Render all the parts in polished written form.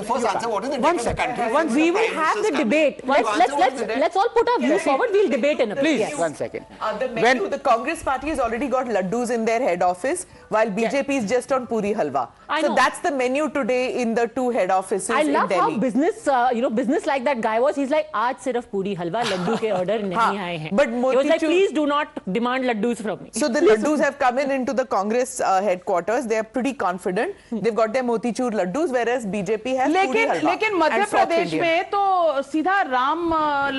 you first answer what is the debt of the country. Once we will have the debate. Let's all put our views forward. We'll debate in a bit. Please, yes. 1 second. The Congress party has already got laddus in their head office, while BJP is just on puri halwa. So that's the menu today in the two head offices in Delhi. I love how business, business like that guy was. He's like, "Aaj sirf puri halwa, laddu ke order nahi aaye hain." But he was like, "Please do not demand laddus from me." So the laddus have come into the Congress headquarters. They are pretty confident. They've got their motichur laddus, whereas BJP has puri halwa. लेकिन मध्य प्रदेश में तो सीधा राम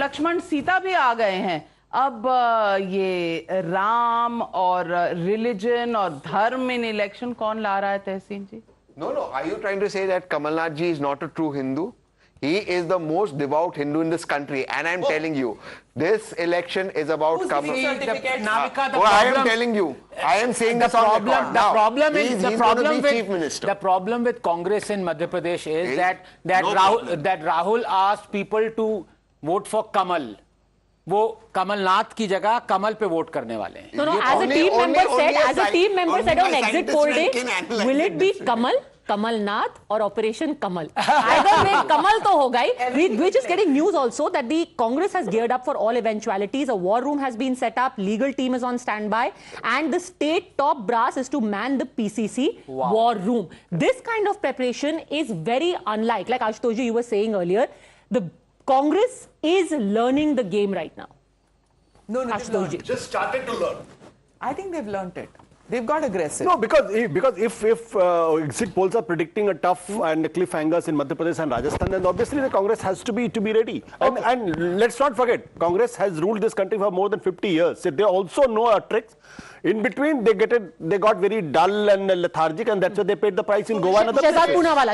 लक्ष्मण सीता भी आ गए हैं. अब ये राम और रिलीजन और धर्म इन इलेक्शन कौन ला रहा है तहसीन जी? No, are you trying to say that Kamalnath ji is not a true Hindu? He is the most devout Hindu in this country, and I'm telling you, this election is about Kamalnath. I am telling you, I am saying this on record. The problem with Congress in Madhya Pradesh is that Rahul asked people to vote for Kamal. वो कमलनाथ की जगह कमल पे vote करने वाले हैं. No, as a team member said on exit poll day, will it be Kamal, Kamalnath or Operation Kamal? Either way, Kamal to hoga hi. We're just getting news also that the Congress has geared up for all eventualities. A war room has been set up, legal team is on standby, and the state top brass is to man the PCC war room. This kind of preparation is very unlike, like Ashutosh ji, you were saying earlier, the Congress is learning the game right now. No, just started to learn. I think they've learned it. They've got aggressive. No, because if exit polls are predicting a tough and cliffhangers in Madhya Pradesh and Rajasthan, then obviously the Congress has to be ready. Okay. And let's not forget, Congress has ruled this country for more than 50 years. So they also know our tricks. In between, they got very dull and lethargic, and that's why they paid the price in Goa and other places.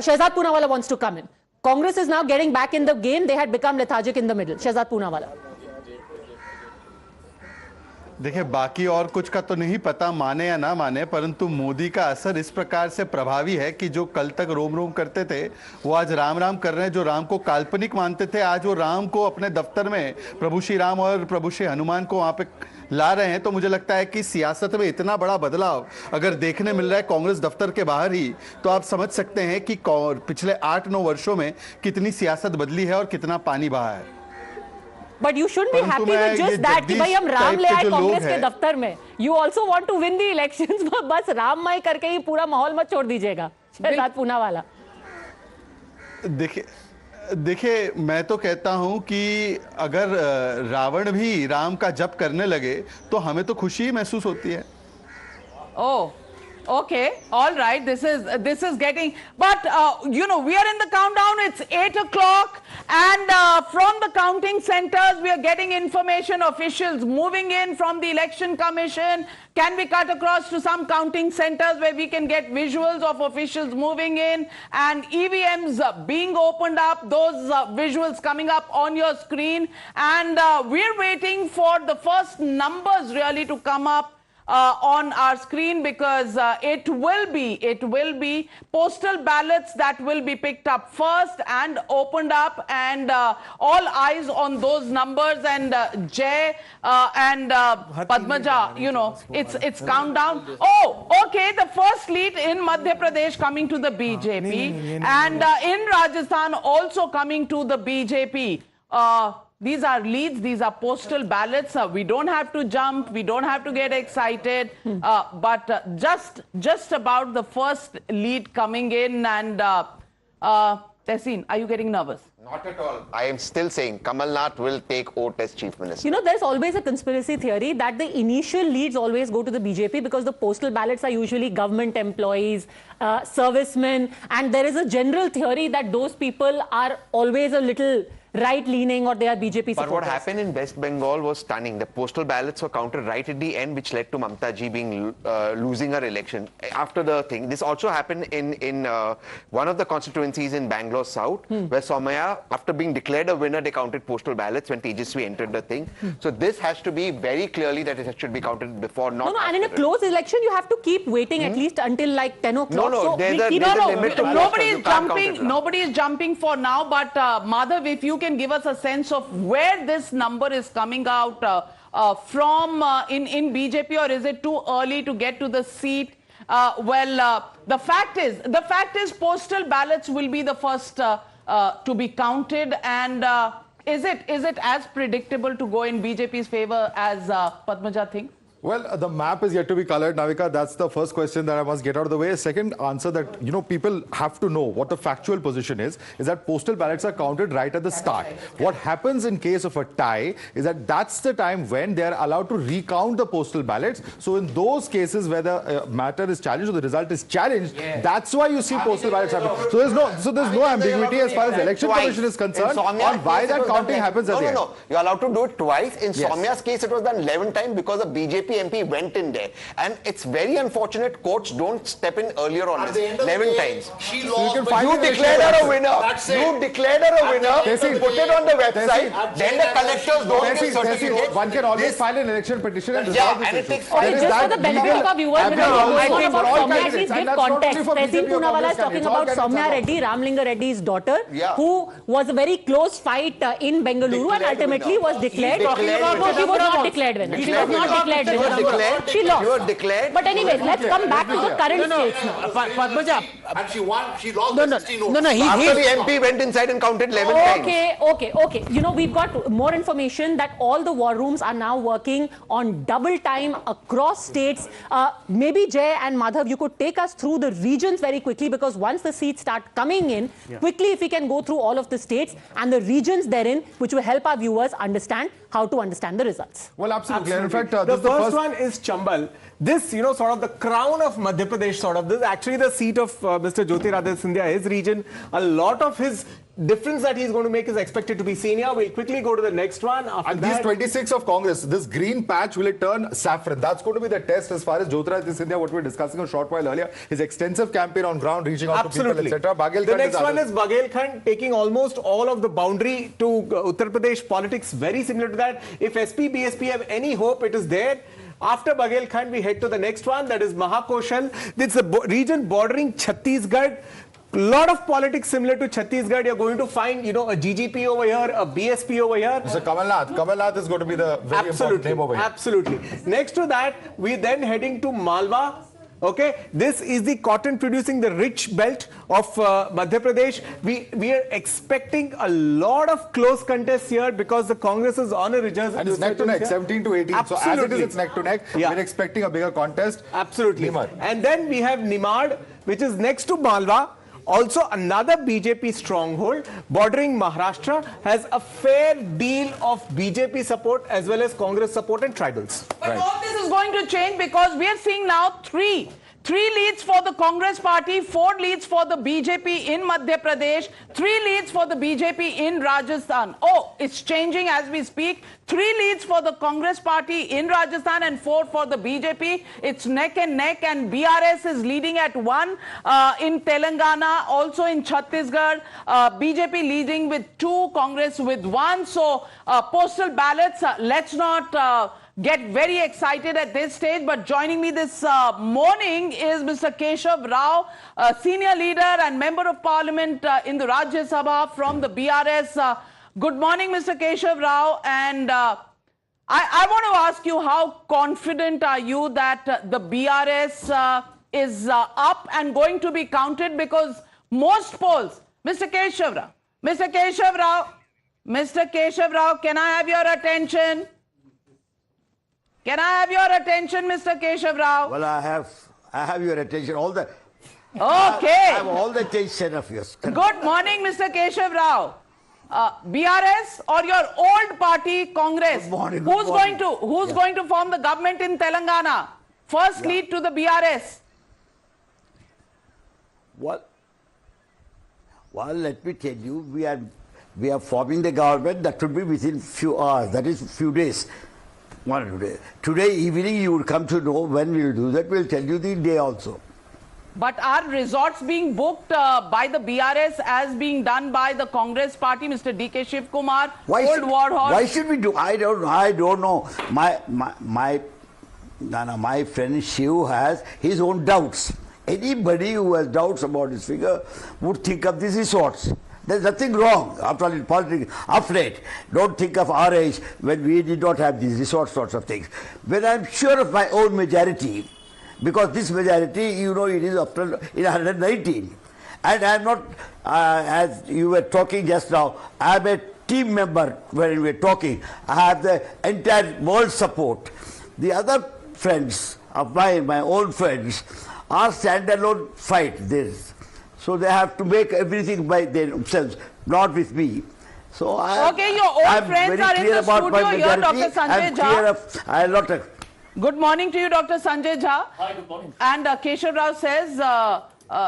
Shehzad Poonawala wants to come in. Congress is now getting back in the game. They had become lethargic in the middle. Shehzad Poonawala. देखिए, बाकी और कुछ का तो नहीं पता, माने या ना माने, परंतु मोदी का असर इस प्रकार से प्रभावी है कि जो कल तक रोम रोम करते थे वो आज राम राम कर रहे हैं. जो राम को काल्पनिक मानते थे, आज वो राम को अपने दफ्तर में प्रभु श्री राम और प्रभु श्री हनुमान को वहाँ पे ला रहे हैं. तो मुझे लगता है कि सियासत में इतना बड़ा बदलाव अगर देखने मिल रहा है कांग्रेस दफ्तर के बाहर ही, तो आप समझ सकते हैं कि पिछले 8-9 वर्षों में कितनी सियासत बदली है और कितना पानी बहा है. But you shouldn't be happy with just that कि भाई हम राम ले आए कांग्रेस के दफ्तर में. You also want to win the elections. बस राममय करके ही पूरा माहौल मत छोड़ दीजिएगा. शहजाद पूनावाला. देखिए, मैं तो कहता हूं कि अगर रावण भी राम का जप करने लगे तो हमें तो खुशी ही महसूस होती है. Oh. Okay, all right. This is getting, but we are in the countdown. It's 8 o'clock, and from the counting centers, we are getting information. Officials moving in from the Election Commission. Can we cut across to some counting centers where we can get visuals of officials moving in and EVMs being opened up? Those visuals coming up on your screen, and we're waiting for the first numbers really to come up on our screen, because it will be postal ballots that will be picked up first and opened up, and all eyes on those numbers. And Jay and Padmaja, it's countdown. Oh, okay, the first lead in Madhya Pradesh coming to the BJP, and in Rajasthan also coming to the BJP. These are leads, these are postal ballots. We don't have to jump, we don't have to get excited, but just about the first lead coming in. And Tehseen, are you getting nervous? Not at all. I am still saying Kamalnath will take oath as Chief Minister. There's always a conspiracy theory that the initial leads always go to the BJP because the postal ballots are usually government employees, servicemen, and there is a general theory that those people are always a little right-leaning or they are BJP supporters. But what happened in West Bengal was stunning. The postal ballots were counted right at the end, which led to Mamta ji being losing her election after the thing. This also happened in one of the constituencies in Bangalore South, where Somaya, after being declared a winner, they counted postal ballots when Tejaswi entered the thing. So this has to be very clearly that it should be counted before, not and in a close election, you have to keep waiting at least until like 10 o'clock. No, there's a limit to nobody is jumping for now, but Madhav, if you can give us a sense of where this number is coming out from in BJP, or is it too early to get to the seat? The fact is postal ballots will be the first to be counted, and is it as predictable to go in BJP's favor as Padmaja thinks? Well, the map is yet to be colored, Navika. That's the first question that I must get out of the way. Second answer that, people have to know what the factual position is that postal ballots are counted right at the start. What happens in case of a tie is that that's the time when they are allowed to recount the postal ballots. So in those cases where the matter is challenged or the result is challenged, that's why you see postal ballots happen. So there's no ambiguity as far as the election commission is concerned on why that counting happens at the end. No. You're allowed to do it twice. In Soumya's case, it was done 11 times because the BJP MP went in there, and it's very unfortunate courts don't step in earlier on this. 11 times. She lost, you declared her a winner. You declared her a winner. Put it on the website. Then the collectors don't get certificates. One can always file an election petition and resolve this issue. Just for the benefit of our viewers, at least give context. Tehseen Poonawalla is talking about Soumya Reddy, Ramlinga Reddy's daughter, who was a very close fight in Bengaluru and ultimately was declared. No, she was not declared winner. She was not declared winner. She lost. You were declared. But anyways, let's come back to the current states now. Padmaja. And she won. She lost by 16 votes. After the MP went inside and counted 11 times. Okay. We've got more information that all the war rooms are now working on double time across states. Maybe Jay and Madhav, you could take us through the regions very quickly, because once the seats start coming in, quickly if we can go through all of the states and the regions therein, which will help our viewers understand how to understand the results. Well, absolutely. And in fact, the first one is Chambal. This, sort of the crown of Madhya Pradesh, sort of. This is actually the seat of Mr. Jyotiraditya Scindia, his region. A lot of his difference that he's going to make is expected to be seen here. We'll quickly go to the next one. And these 26 of Congress, this green patch, will it turn saffron? That's going to be the test as far as Jyotiraditya Scindia, what we were discussing a short while earlier, his extensive campaign on ground, reaching out to people, etc. The next one is Baghelkhand, taking almost all of the boundary to Uttar Pradesh politics, very similar to that. If SP, BSP have any hope, it is there. After Baghelkhand, we head to the next one, that is Mahakoshal. This is a region bordering Chhattisgarh. Lot of politics similar to Chhattisgarh. You're going to find, a GGP over here, a BSP over here. So Kamalnath is going to be the very important name over here. Absolutely. Next to that, we then heading to Malwa. Okay, this is the cotton producing, the rich belt of Madhya Pradesh. We are expecting a lot of close contests here because the Congress is on a reserve. And it's neck to neck, 17 to 18. Absolutely. So as it is, it's neck to neck. We're expecting a bigger contest. Absolutely. And then we have Nimad, which is next to Malwa. Also, another BJP stronghold bordering Maharashtra, has a fair deal of BJP support as well as Congress support and tribals. But all this is going to change because we are seeing now three leads for the Congress party, 4 leads for the BJP in Madhya Pradesh, 3 leads for the BJP in Rajasthan. Oh, it's changing as we speak. 3 leads for the Congress party in Rajasthan and 4 for the BJP. It's neck and neck, and BRS is leading at 1 in Telangana, also in Chhattisgarh. BJP leading with 2, Congress with 1. So postal ballots, let's not get very excited at this stage, but joining me this morning is Mr. Keshav Rao, senior leader and member of parliament in the Rajya Sabha from the BRS. Good morning, Mr. Keshav Rao, and I want to ask you, how confident are you that the BRS is up and going to be counted? Because most polls, Mr. Keshav Rao, Mr. Keshav Rao, can I have your attention? Can I have your attention, Mr. Keshav Rao? Well, I have your attention. Okay. I have all the attention of yours. Good morning, Mr. Keshav Rao. BRS or your old party, Congress? Good morning. Who's going to form the government in Telangana? First lead to the BRS. Well, let me tell you, we are forming the government. That should be within few hours. That is few days. Today evening you will come to know when we will do that. We'll tell you the day also. But are resorts being booked by the BRS as being done by the Congress party, Mr. D.K. Shiv Kumar, old war horse? Why should we do? I don't know. My friend Shiv has his own doubts. Anybody who has doubts about his figure would think of these resorts. There's nothing wrong. After all, in politics, afraid. Don't think of our age when we did not have these resort sorts of things. When I'm sure of my own majority, because this majority, you know, it is after in 119. And I am not, as you were talking just now, I am a team member when we were talking. I have the entire world support. The other friends of mine, my own friends, are standalone fight this. So they have to make everything by themselves, not with me. So okay, your own friends are in the studio here, Dr. Sanjay Jha. Good morning to you, Dr. Sanjay Jha. Hi, good morning. And Keshav Rao says,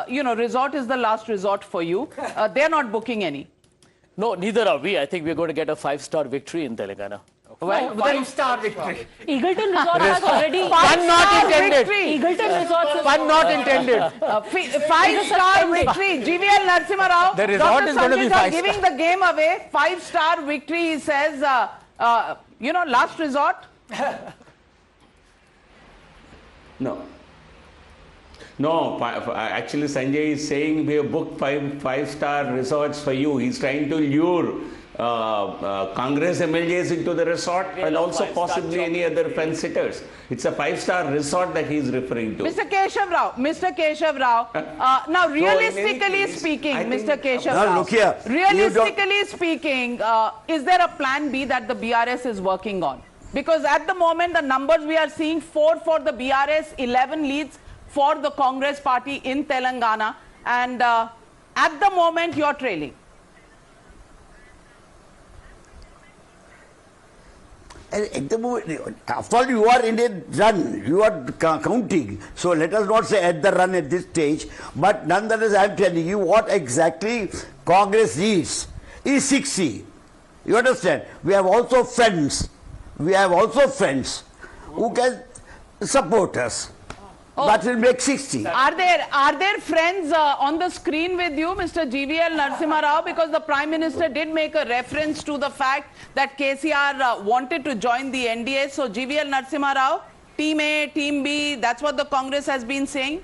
you know, resort is the last resort for you. They're not booking any. No, neither are we. I think we're going to get a 5-star victory in Telangana. Well, 5-star victory. Eagleton Resort has already... Fun not intended. Eagleton Resort... Fun not intended. 5-star victory. GVL Narasimha Rao. The resort is going to be 5-star. Giving the game away. 5-star victory, he says, you know, last resort. No. No, actually Sanjay is saying we have booked five-star resorts for you. He's trying to lure Congress MLAs into the resort and also possibly any other fence-sitters. It's a 5-star resort that he's referring to. Mr. Keshav Rao, now realistically speaking, Mr. Keshav Rao, look here. Realistically speaking, is there a plan B that the BRS is working on? Because at the moment, the numbers we are seeing, 4 for the BRS, 11 leads for the Congress party in Telangana, and at the moment you're trailing. At the moment, after all, you are in a run, you are counting. So let us not say at the run at this stage, but nonetheless, I am telling you what exactly Congress needs is 60. You understand? We have also friends. We have also friends who can support us. Oh. That will make 60. Are there friends on the screen with you, Mr. GVL Narasimha Rao? Because the Prime Minister did make a reference to the fact that KCR wanted to join the NDA. So GVL Narasimha Rao, Team A, Team B, that's what the Congress has been saying.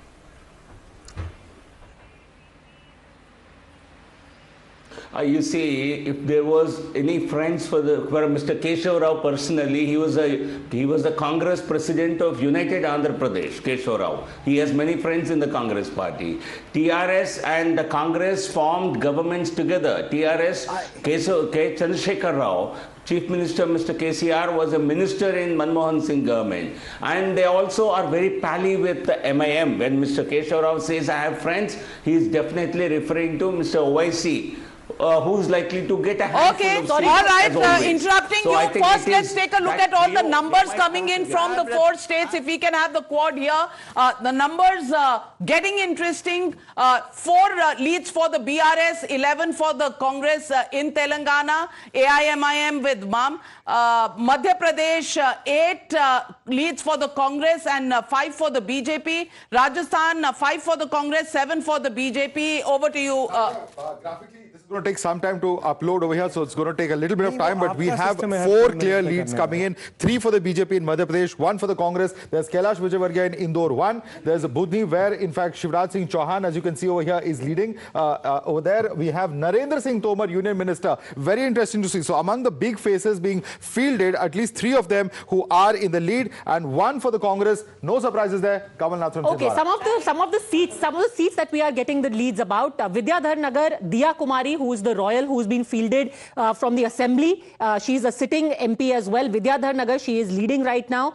You see, if there was any friends for Mr. Keshav Rao personally, he was the Congress president of United Andhra Pradesh, Keshav Rao. He has many friends in the Congress party. TRS and the Congress formed governments together. TRS, K. Chandrasekhar Rao, Chief Minister Mr. KCR was a minister in Manmohan Singh government. And they also are very pally with the MIM. When Mr. Keshav Rao says, I have friends, he is definitely referring to Mr. OIC. Who's likely to get a handful of seats. All right, interrupting so you. First, let's take a look at all the numbers coming in from the 4 states. If we can have the quad here. The numbers getting interesting. 4 leads for the BRS, 11 for the Congress in Telangana, AIMIM with MAM. Madhya Pradesh, 8 leads for the Congress and 5 for the BJP. Rajasthan, 5 for the Congress, 7 for the BJP. Over to you. Graphically, this is going to take some time to upload over here, so it's going to take a little bit of time, but we have 4 clear leads coming in. 3 for the BJP in Madhya Pradesh, 1 for the Congress. There's Kailash Vijayvargiya in Indore, 1. There's Budni, where in fact Shivraj Singh Chauhan, as you can see over here, is leading. Over there we have Narendra Singh Tomar, Union Minister. Very interesting to see. So among the big faces being fielded, at least 3 of them who are in the lead, and 1 for the Congress. No surprises there. Kamal Nath from Okay, some of the seats that we are getting the leads about. Vidyadhar Nagar, Diya Kumari, who is the royal, who's been fielded from the assembly. She's a sitting MP as well. Vidyadhar Nagar, she is leading right now.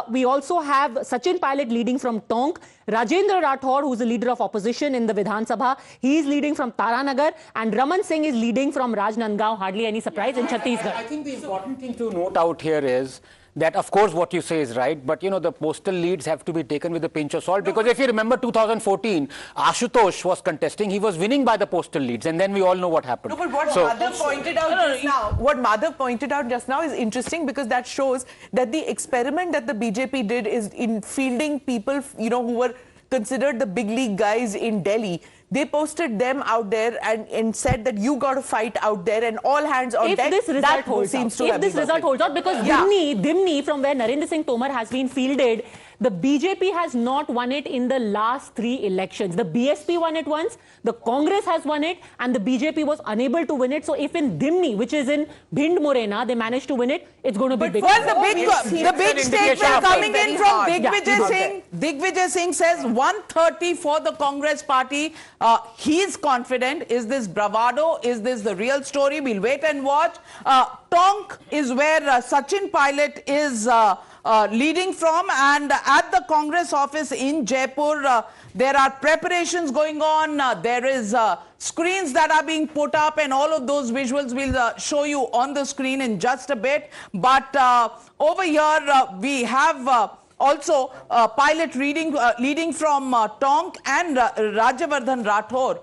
We also have Sachin Pilot leading from Tonk. Rajendra Rathore, who's the leader of opposition in the Vidhan Sabha, he is leading from Taranagar, and Raman Singh is leading from Rajnandgaon. Hardly any surprise in Chhattisgarh. I think the important thing to note out here is that, of course, what you say is right, but, you know, the postal leads have to be taken with a pinch of salt, because if you remember 2014, Ashutosh was contesting, he was winning by the postal leads, and then we all know what happened. No, but what Madhav pointed out just now is interesting, because that shows that the experiment that the BJP did is in fielding people, you know, who were considered the big league guys in Delhi. They posted them out there and said that you got to fight out there and all hands on deck. If this result holds out, because Dimni, from where Narendra Singh Tomar has been fielded, The BJP has not won it in the last 3 elections. The BSP won it once, the Congress has won it, and the BJP was unable to win it. So if in Dimni, which is in Bhind Morena, they managed to win it, it's going to be big. Well, the big statement coming in from Digvijay Singh. Digvijay Singh says 130 for the Congress party. He's confident. Is this bravado? Is this the real story? We'll wait and watch. Tonk is where Sachin Pilot is leading from, and at the Congress office in Jaipur, there are preparations going on. There is screens that are being put up, and all of those visuals we'll show you on the screen in just a bit. But over here we have also Pilot leading from Tonk, and Rajyavardhan Rathore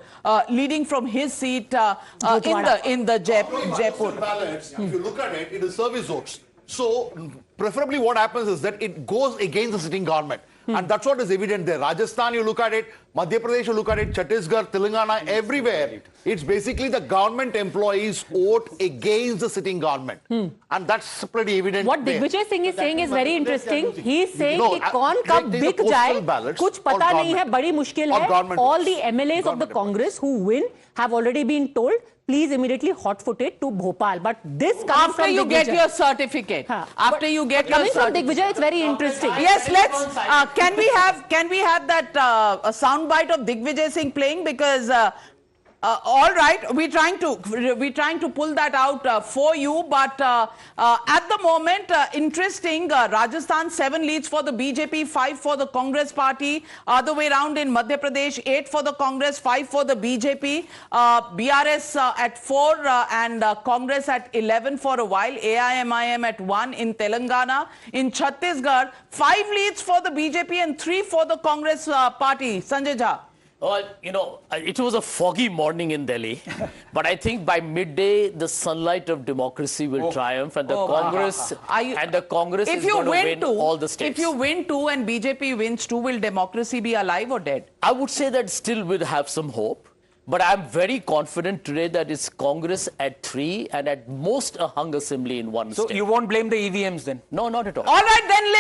leading from his seat in the Jaipur. Ballots, if you look at it, it is service votes. So preferably what happens is that it goes against the sitting government. And that's what is evident there. Rajasthan, you look at it, Madhya Pradesh, you look at it, Chhattisgarh, Telangana, everywhere. It's basically the government employees vote against the sitting government. And that's pretty evident. What Digvijay Singh is saying is very interesting. He is saying कि कौन कब बिक जाए कुछ पता नहीं है, बड़ी मुश्किल है. All the MLAs of the Congress who win have already been told, please immediately hot-footed to Bhopal. But this comes after from you Digvijay. Get your certificate. After you get your certificate. Coming from Digvijay, it's very interesting. Yes, let's. Can we have that sound bite of Digvijay Singh playing, because. All right, we're trying to pull that out for you, but at the moment, interesting. Rajasthan 7 leads for the BJP, 5 for the Congress party. Other way around in Madhya Pradesh, 8 for the Congress, 5 for the BJP. BRS at 4 and Congress at 11 for a while. AIMIM at 1 in Telangana. In Chhattisgarh, 5 leads for the BJP and 3 for the Congress party. Sanjay Jha. Well, you know, it was a foggy morning in Delhi, but I think by midday the sunlight of democracy will triumph, and the Congress is going to win all the states. If you win 2 and BJP wins 2, will democracy be alive or dead? I would say that still will have some hope, but I'm very confident today that it's Congress at 3 and at most a hung assembly in 1 state. So you won't blame the EVMs then? No, not at all. All right, then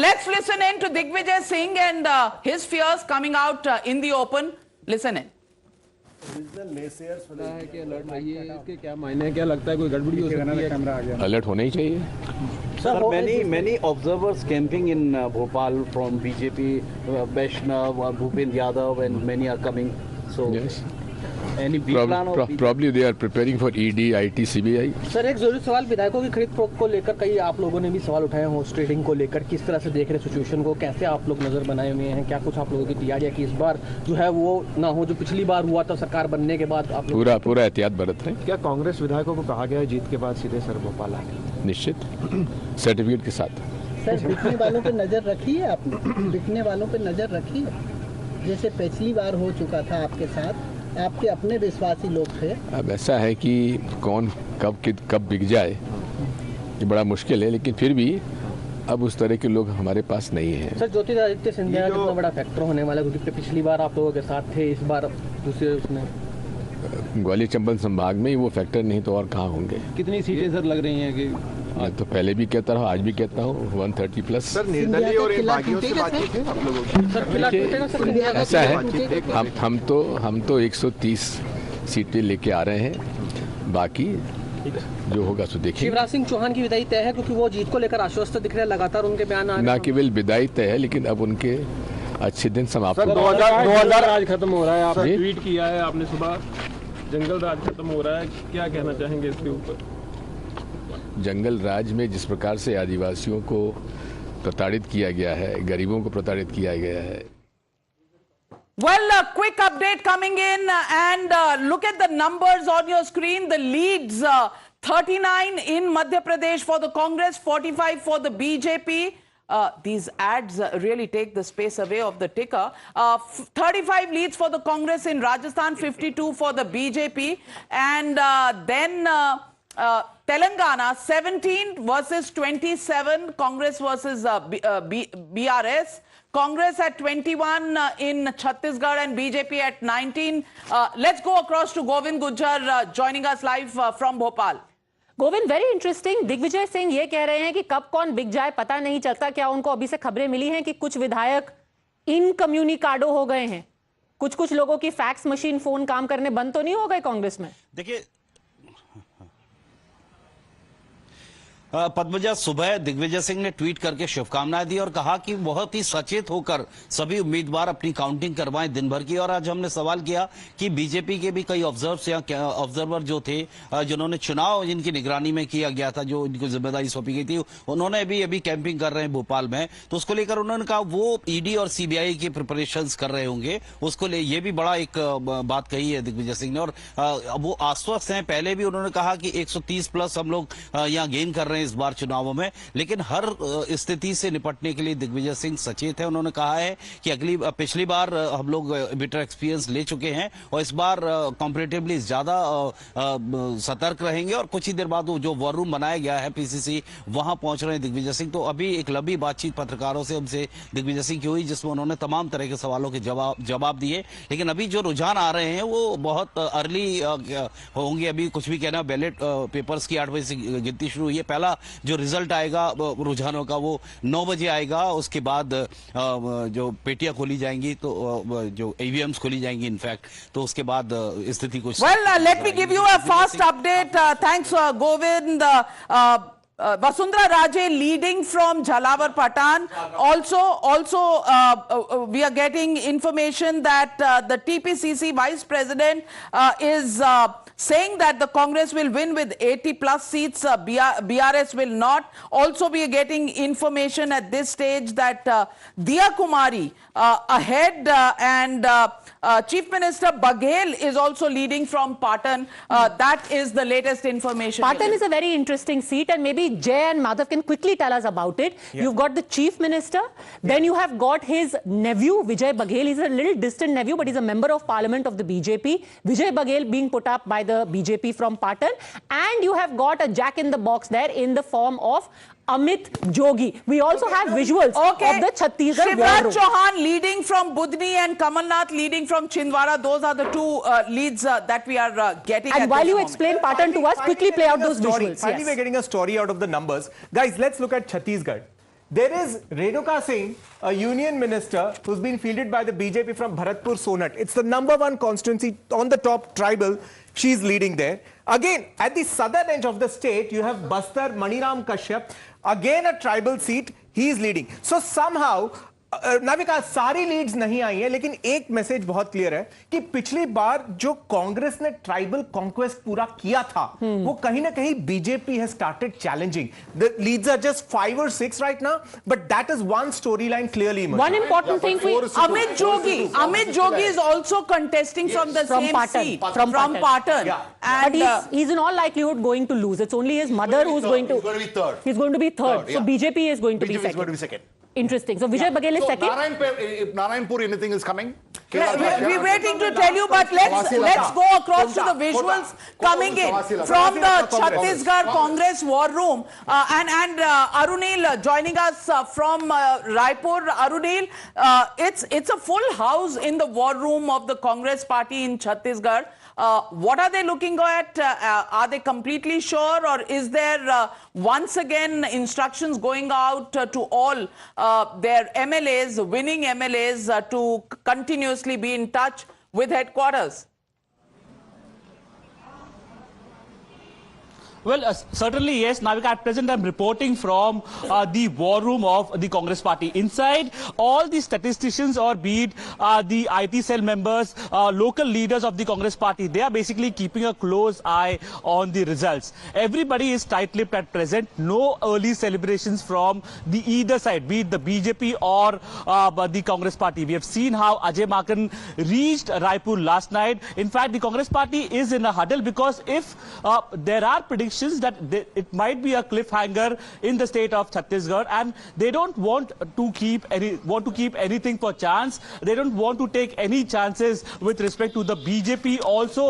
let's listen in to Digvijay Singh and his fears coming out in the open. Listen in. Alert होना ही चाहिए. Sir, many observers camping in Bhopal from BJP, Vaishnav, Bhupendra Yadav, and many are coming. So yes. Any big plan of probably they are preparing for ED, IT, CBI. Sir एक जरूरी सवाल विधायकों की खरीद फरोख्त को लेकर कई आप लोगों ने भी सवाल उठाए हैं हॉर्स ट्रेडिंग को लेकर, किस तरह से देख रहे सिचुएशन को, कैसे आप लोग नजर बनाए हुए हैं, क्या कुछ आप लोगों की तैयारियां कि इस बार जो है वो ना हो जो पिछली बार हुआ था सरकार बनने के बाद आप लोग पूरा एहतियात बरत रहे हैं. क्या कांग्रेस विधायकों को कहा गया है जीत के बाद सीधे सर भोपाल आए? निश्चित सर्टिफिकेट के साथ. सर बिकने वालों पे नजर रखी है आपने? बिकने वालों पे नजर रखी है जैसे पिछली बार हो चुका था आपके साथ, आपके अपने विश्वासी लोग थे. अब ऐसा है कि कौन कब बिक जाए ये बड़ा मुश्किल है, लेकिन फिर भी अब उस तरह के लोग हमारे पास नहीं हैं. सर ज्योतिरादित्य सिंधिया कितना बड़ा फैक्टर होने वाला है, क्योंकि पिछली बार आप लोगों के साथ थे, इस बार दूसरे उसने ग्वालियर चंबल संभाग में वो फैक्टर नहीं तो और कहाँ होंगे. कितनी सीटें सर लग रही हैं कि मैं तो पहले भी कहता रहा, आज भी कहता हूँ 130 प्लस. सर निर्दलीय और इन बागियों से बातचीत है आप लोगों की? ऐसा है हम तो 130 सीटें लेके आ रहे हैं, बाकी जो होगा सो देखिए. शिवराज सिंह चौहान की विदाई तय है क्योंकि वो जीत को लेकर आश्वस्त दिख रहे हैं, लगातार उनके बयान आ रहे हैं. ना केवल विदाई तय है लेकिन अब उनके अच्छे दिन समाप्त. 2000 राज खत्म हो रहा है, आपने ट्वीट किया है आपने सुबह, जंगल राज खत्म हो रहा है, क्या कहना चाहेंगे इसके ऊपर? जंगल राज में जिस प्रकार से आदिवासियों को प्रताड़ित किया गया है, गरीबों को प्रताड़ित किया गया है. Well, a quick update coming in, and look at the numbers on your screen. The leads 39 in Madhya Pradesh for the Congress, 45 for the BJP. These ads really take the space away of the ticker. 35 leads for the Congress in Rajasthan, 52 for the BJP. And then Telangana, 17 versus 27, Congress versus BRS. Congress at 21 in Chhattisgarh and BJP at 19. Let's go across to Govind Gujjar joining us live from Bhopal. Govind, very interesting. Digvijaya Singh ये कह रहे हैं कि कब कौन बिक जाए पता नहीं चलता। क्या उनको अभी से खबरें मिली हैं कि कुछ विधायक इनकम्युनिकाडो हो गए हैं? कुछ लोगों की फैक्स मशीन, फोन काम करने बंद तो नहीं हो गए कांग्रेस में? देखिए पद्मजा, सुबह दिग्विजय सिंह ने ट्वीट करके शुभकामनाएं दी और कहा कि बहुत ही सचेत होकर सभी उम्मीदवार अपनी काउंटिंग करवाएं दिन भर की। और आज हमने सवाल किया कि बीजेपी के भी कई ऑब्जर्वर जो थे, जिन्होंने चुनाव जिनकी निगरानी में किया गया था, जो इनको जिम्मेदारी सौंपी गई थी, उन्होंने भी अभी कैंपिंग कर रहे हैं भोपाल में। तो उसको लेकर उन्होंने कहा वो ईडी और सीबीआई की प्रिपरेशन कर रहे होंगे, उसको ले ये भी बड़ा एक बात कही है दिग्विजय सिंह ने। और वो आश्वस्त हैं। पहले भी उन्होंने कहा कि 130 प्लस हम लोग यहाँ गेन कर रहे हैं इस बार चुनावों में, लेकिन हर स्थिति से निपटने के लिए दिग्विजय सिंह सचेत है। उन्होंने कहा है कि पिछली बार हम लोग बिटर एक्सपीरियंस ले चुके हैं और इस बार कंपैरेटिवली ज्यादा सतर्क रहेंगे। और कुछ ही देर बाद वो जो वॉर रूम बनाया गया है पीसीसी, वहां पहुंच रहे हैं दिग्विजय सिंह। तो अभी एक लंबी बातचीत पत्रकारों से उनसे दिग्विजय सिंह की हुई, जिसमें उन्होंने तमाम तरह के सवालों के जवाब दिए। लेकिन अभी जो रुझान आ रहे हैं वो बहुत अर्ली होंगे। अभी कुछ भी कहना, बैलेट पेपर्स की 8 बजे से गिनती शुरू हुई है। पहला जो रिजल्ट आएगा रुझानों का वो 9 बजे आएगा। उसके बाद जो पेटियां खोली जाएंगी, तो जो ईवीएम्स खोली जाएंगी इनफैक्ट, तो उसके बाद स्थिति कुछ। Well, let me give you a fast update. Thanks Govind. Vasundhara Raje leading from Jhalawar Patan. Also, we are getting information that the TPCC Vice President is saying that the Congress will win with 80 plus seats. BRS will not. Also, we are getting information at this stage that Diya Kumari ahead and Chief Minister Baghel is also leading from Patan. That is the latest information. Patan is a very interesting seat, and maybe Jay and Madhav can quickly tell us about it. Yeah. You've got the Chief Minister, then you have got his nephew, Vijay Baghel. He's a little distant nephew, but he's a member of parliament of the BJP. Vijay Baghel being put up by the BJP from Patan. And you have got a jack in the box there in the form of Amit Jogi. We also have visuals of the Chhattisgarh Shivraj Chauhan leading from Budni and Kamalnath leading from Chhindwara. Those are the two leads that we are getting. And while you explain Patan to us, quickly play out those visuals. Finally, we're getting a story out of the numbers. Guys, let's look at Chhattisgarh. There is Renuka Singh, a union minister who's been fielded by the BJP from Bharatpur Sonat. It's the #1 constituency on the top, tribal. She's leading there. Again, at the southern edge of the state, you have Bastar Maniram Kashyap. Again, a tribal seat. He is leading. So somehow, Navika, सारी Leeds नहीं आई है, लेकिन एक message बहुत clear है कि पिछली बार जो कांग्रेस ने ट्राइबल कॉन्क्वेस्ट पूरा किया था, वो कहीं ना कहीं BJP has started challenging. The leads are just 5 or 6 right now, but that is one storyline clearly emerging. One important thing, Amit Jogi is also contesting from the same seat, from Patan. Yeah. And he's in all likelihood going to lose. It's only his mother who's going to be third. He's going to be third. So BJP is going to be second. Interesting. So Vijay Baghel is second. If Narayanpur anything is coming. We're waiting to tell you, but let's go across to the visuals coming in from the Chhattisgarh Congress War Room. And Arunil joining us from Raipur. Arunil, it's a full house in the War Room of the Congress Party in Chhattisgarh. What are they looking at? Are they completely sure, or is there once again instructions going out to all their MLAs, winning MLAs, to continuously be in touch with headquarters? Well, certainly yes, Navika. At present, I'm reporting from the war room of the Congress Party. Inside, all the statisticians, or be it the IT cell members, local leaders of the Congress Party, they are basically keeping a close eye on the results. Everybody is tight-lipped at present. No early celebrations from the either side, be it the BJP or the Congress Party. We have seen how Ajay Makan reached Raipur last night. In fact, the Congress Party is in a huddle because if there are predictions that it might be a cliffhanger in the state of Chhattisgarh, and they don't want to keep anything for chance. They don't want to take any chances with respect to the BJP also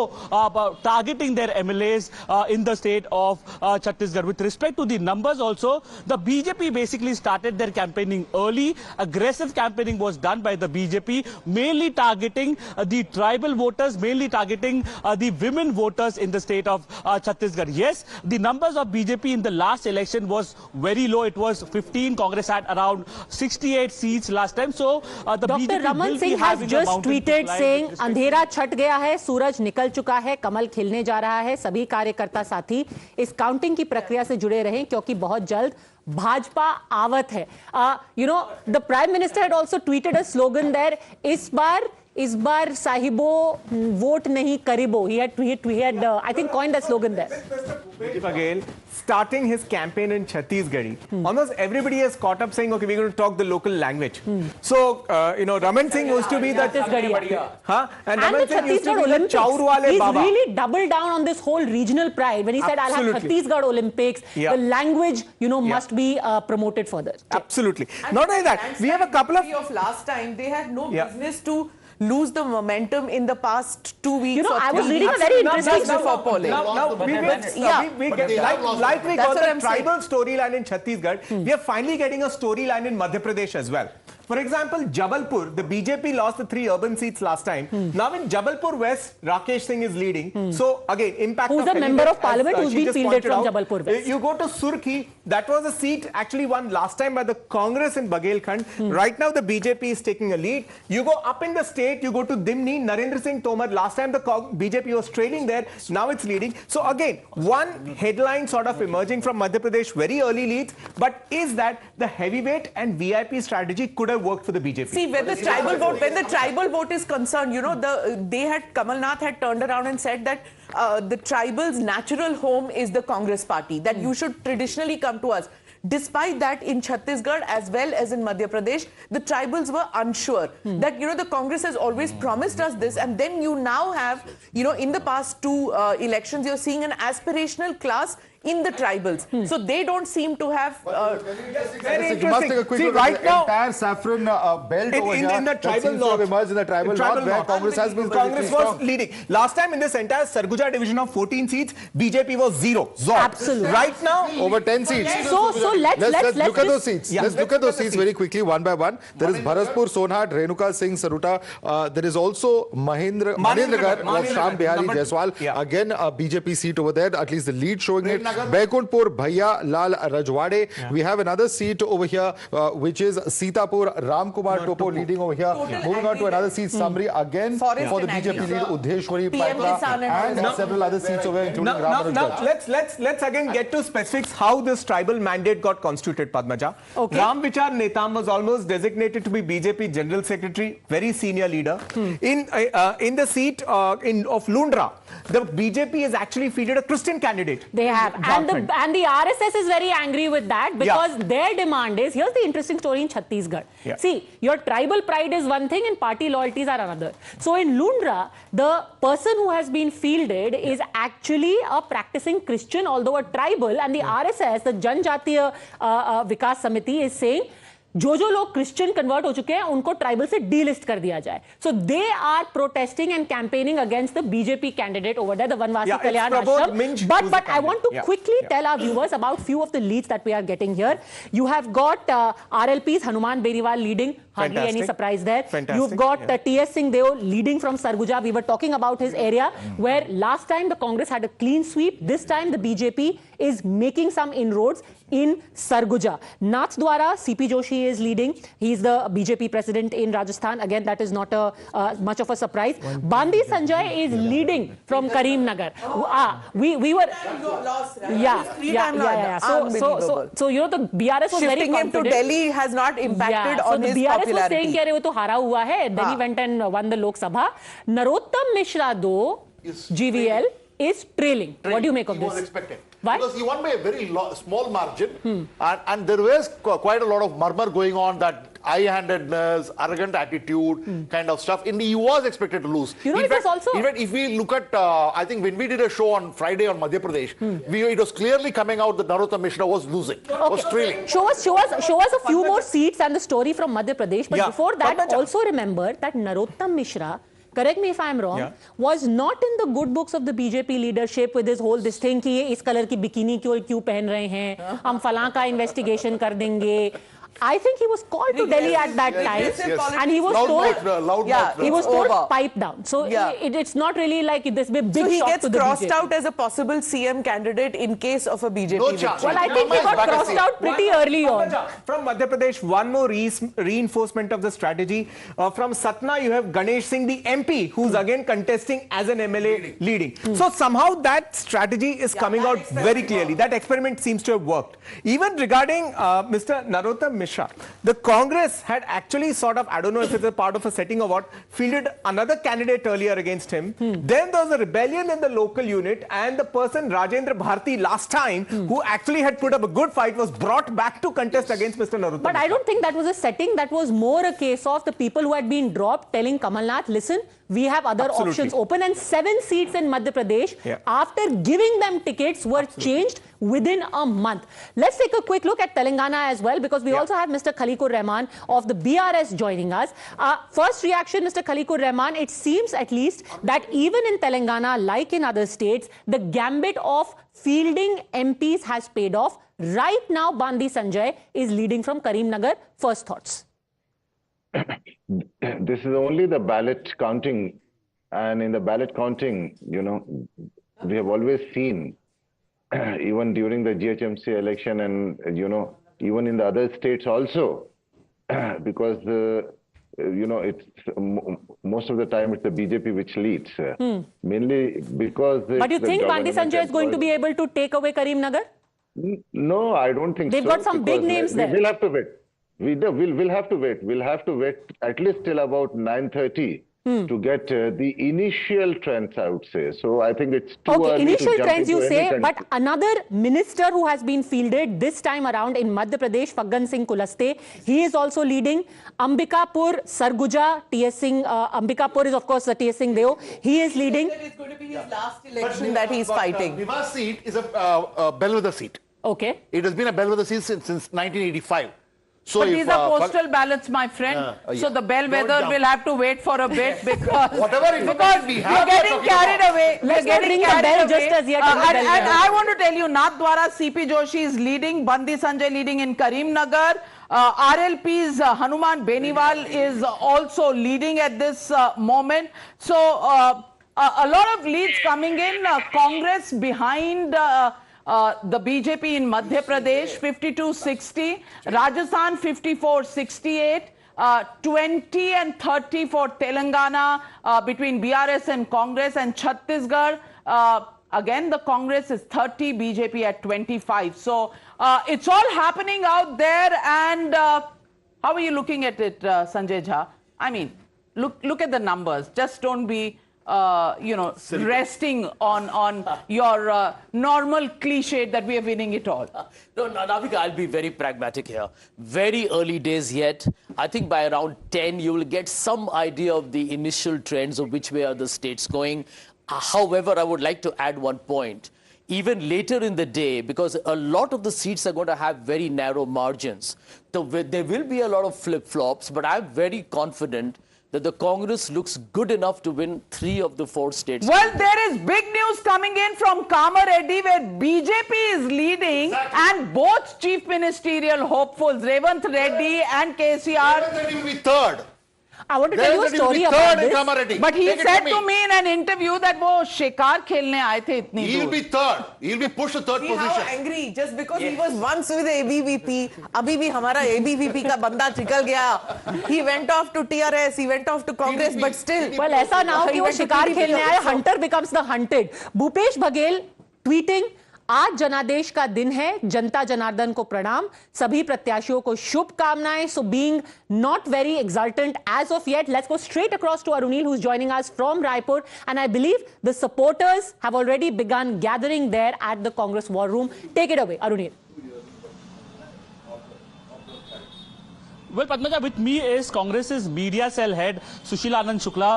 targeting their MLAs in the state of Chhattisgarh. With respect to the numbers also, the BJP basically started their campaigning early. Aggressive campaigning was done by the BJP, mainly targeting the tribal voters, mainly targeting the women voters in the state of Chhattisgarh. Yes, the numbers of BJP in the last election was very low. It was 15. Congress had around 68 seats last time. So the Dr. BJP Raman Singh has just tweeted saying, अंधेरा छट गया है, सूरज निकल चुका है, कमल खिलने जा रहा है. सभी कार्यकर्ता साथी इस काउंटिंग की प्रक्रिया से जुड़े रहें क्योंकि बहुत जल्द भाजपा आवत है. You know, the Prime Minister had also tweeted a slogan there. इस बार साहिबो वोट नहीं करीबो. He had I think coined the slogan there. Again, starting his campaign in Chhattisgarh, almost everybody has caught up saying, okay, we're going to talk the local language. So, you know, Raman Singh used to be the... And Raman Singh used to be the Chaur wale He's Baba. really doubled down on this whole regional pride. When he said, I'll have Chhattisgarh Olympics, the language, you know, must be promoted further. Absolutely. And Not only that, we have a couple of... last time, they had no business to lose the momentum in the past 2 weeks. You know, I was reading a very interesting story. Now, like we got the tribal storyline in Chhattisgarh, we are finally getting a storyline in Madhya Pradesh as well. For example, Jabalpur, the BJP lost the 3 urban seats last time. Now in Jabalpur West, Rakesh Singh is leading. So again, impact who's of a member of parliament who's been fielded from out. Jabalpur West. You go to Surkhi, that was a seat actually won last time by the Congress in Bagelkhand. Right now the BJP is taking a lead. You go up in the state, you go to Dimni, Narendra Singh Tomar, last time the BJP was trailing there, now it's leading. So again, one headline sort of emerging from Madhya Pradesh, very early leads, but is that the heavyweight and VIP strategy could have worked for the BJP. See, when the tribal vote is concerned, you know, Kamal Nath had turned around and said that the tribal's natural home is the Congress party, that you should traditionally come to us. Despite that, in Chhattisgarh as well as in Madhya Pradesh, the tribals were unsure that, you know, the Congress has always promised us this, and then you now have, you know, in the past 2 elections, you're seeing an aspirational class in the tribals. So they don't seem to have... very interesting. See, right now... entire saffron belt over here in the tribal north. In the tribal north, where Congress has been Congress was leading. Last time in this entire Sarguja division of 14 seats, BJP was 0. Absolutely. Right now... Over 10 seats. So let's look at those seats. Let's look at those seats very quickly, one by one. There is Bharaspur, Sonhat, Renuka Singh, Saruta. There is also Mahendragarh of Sham Bihari Jaiswal. Again, a BJP seat over there, at least the lead showing it. Baikundpur, Bhaiya Lal Rajwade. We have another seat over here, which is Sitapur, Ramkumar Topo leading over here. Moving on to another seat, Samri again for the BJP lead, Udheshwari, Paitra, and several other seats over here, including Now let's again get to specifics how this tribal mandate got constituted, Padmaja. Okay. Ram Vichar Netam was almost designated to be BJP General Secretary, very senior leader. In the seat of Lundra, the BJP has actually fielded a Christian candidate. They have. And the RSS is very angry with that because their demand is, here's the interesting story in Chhattisgarh. See, your tribal pride is one thing and party loyalties are another. So in Lundra, the person who has been fielded is actually a practicing Christian, although a tribal, and the RSS, the Janjatiya Vikas Samiti, is saying जो लोग Christian convert हो चुके हैं उनको tribal से delist कर दिया जाए. So they are protesting and campaigning against the BJP candidate over there, the Vanvasi Kalyan Ashram. But I want to quickly tell our viewers about few of the leads that we are getting here. You have got RLP's Hanuman Beriwal leading. Hardly any surprise there. You've got T.S. Singh Deo leading from Sarguja. We were talking about his area where last time the Congress had a clean sweep. This time the BJP is making some inroads in Sarguja. Nathdwara, C.P. Joshi is leading. He's the BJP president in Rajasthan. Again, that is not much of a surprise. Bandi Sanjay is leading from Karimnagar. We were... So you know, the BRS was very confident. Shifting him to Delhi has not impacted on his popularity. So the BRS was saying कि अरे वो तो हारा हुआ है. Then he went and won the Lok Sabha. Narottam Mishra though, GVL, is trailing. What do you make of this? He was expected. Why? Because he won by a very small margin, and there was quite a lot of murmur going on that high-handedness, arrogant attitude kind of stuff. He was expected to lose. You know, in fact, if we look at, I think when we did a show on Friday on Madhya Pradesh, it was clearly coming out that Narottam Mishra was losing, was trailing. Show us a few more seats and the story from Madhya Pradesh. But before that, also remember that Narottam Mishra, correct me if I'm wrong, was not in the good books of the BJP leadership with this whole this thing कि इस colour की bikini क्यों पहन रहे हैं, हम फलां का investigation कर देंगे. I think he was called to Delhi at that time, and he was told pipe down. So it's not really like this big so he shock gets to the crossed BJP. out as a possible CM candidate in case of a BJP victory. Well, I think he got crossed out pretty early on. From Madhya Pradesh, one more reinforcement of the strategy. From Satna, you have Ganesh Singh, the MP, who's again contesting as an MLA leading. So somehow that strategy is coming out very clearly. That experiment seems to have worked. Even regarding Mr. Narottam Mishra, the Congress had actually sort of, I don't know if it's a part of a setting or what, fielded another candidate earlier against him. Then there was a rebellion in the local unit, and the person Rajendra Bharti last time, who actually had put up a good fight, was brought back to contest against Mr. Narottam. But I don't think that was a setting. That was more a case of the people who had been dropped telling Kamal Nath, listen, we have other options open, and 7 seats in Madhya Pradesh, after giving them tickets, were changed within a month. Let's take a quick look at Telangana as well, because we also have Mr. Khalikur Rahman of the BRS joining us. First reaction, Mr. Khalikur Rahman, it seems at least that even in Telangana, like in other states, the gambit of fielding MPs has paid off. Right now, Bandi Sanjay is leading from Karimnagar. First thoughts? This is only the ballot counting, and in the ballot counting, you know, we have always seen, even during the GHMC election and, you know, even in the other states also, because, you know, it's most of the time it's the BJP which leads, mainly because... But you think Bandi Sanjay is going to be able to take away Karimnagar? No, I don't think so. They've got some big names there. We'll have to wait. We'll have to wait. We'll have to wait at least till about 9:30 to get the initial trends, I would say. So I think it's too early initial to jump trends you into say, anything. but another minister who has been fielded this time around in Madhya Pradesh, Faggan Singh Kulaste, he is also leading. Ambikapur, Sarguja, T.S. Singh, Ambikapur is of course T.S. Singh Deo, he is leading. It's going to be his last election that he's fighting. Viva's seat is a bellwether seat. Okay. It has been a bellwether seat since 1985. So but these are postal ballots, my friend. So the bellwether will have to wait for a bit because we are getting carried away. Let's not ring the bell just as yet. And I want to tell you, Nathdwara CP Joshi is leading, Bandi Sanjay leading in Karimnagar. RLP's Hanuman Beniwal is also leading at this moment. So a lot of leads coming in. Congress behind the BJP in Madhya Pradesh 52-60, Rajasthan 54-68, 20 and 30 for Telangana between BRS and Congress, and Chhattisgarh again the Congress is 30, BJP at 25. So it's all happening out there. And how are you looking at it, Sanjay Jha? I mean, look at the numbers. Just don't be you know, resting on your normal cliche that we are winning it all. No, Navika, I'll be very pragmatic here. Very early days yet. I think by around 10, you will get some idea of the initial trends of which way are the states going. However, I would like to add one point. Even later in the day, because a lot of the seats are going to have very narrow margins, so there will be a lot of flip-flops, but I'm very confident that the Congress looks good enough to win 3 of the 4 states. Well, there is big news coming in from Kamareddy where BJP is leading and both chief ministerial hopefuls, Revant Reddy and KCR. Revant Reddy will be third. I want to tell you a story about this. But he said to me in an interview that wo shikar khelne aaye the itni He'll be third. He'll be pushed to third See position. how angry just because he was once with ABVP. Abhi bhi hamara ABVP ka banda nikal gaya. He went off to TRS. He went off to Congress, but still. Well, ऐसा ना हो कि वो शिकार खेलने आए. Hunter becomes the hunted. Bhupesh Baghel tweeting. आज जनादेश का दिन है, जनता जनार्दन को प्रणाम, सभी प्रत्याशियों को शुभकामनाएं. So being not very exultant as of yet, let's go straight across to Arunil, who's joining us from Raipur, and I believe the supporters have already begun gathering there at the Congress War Room. Take it away, Arunil. Well, Padmaja, with me is Congress's media cell head Sushil Anand Shukla.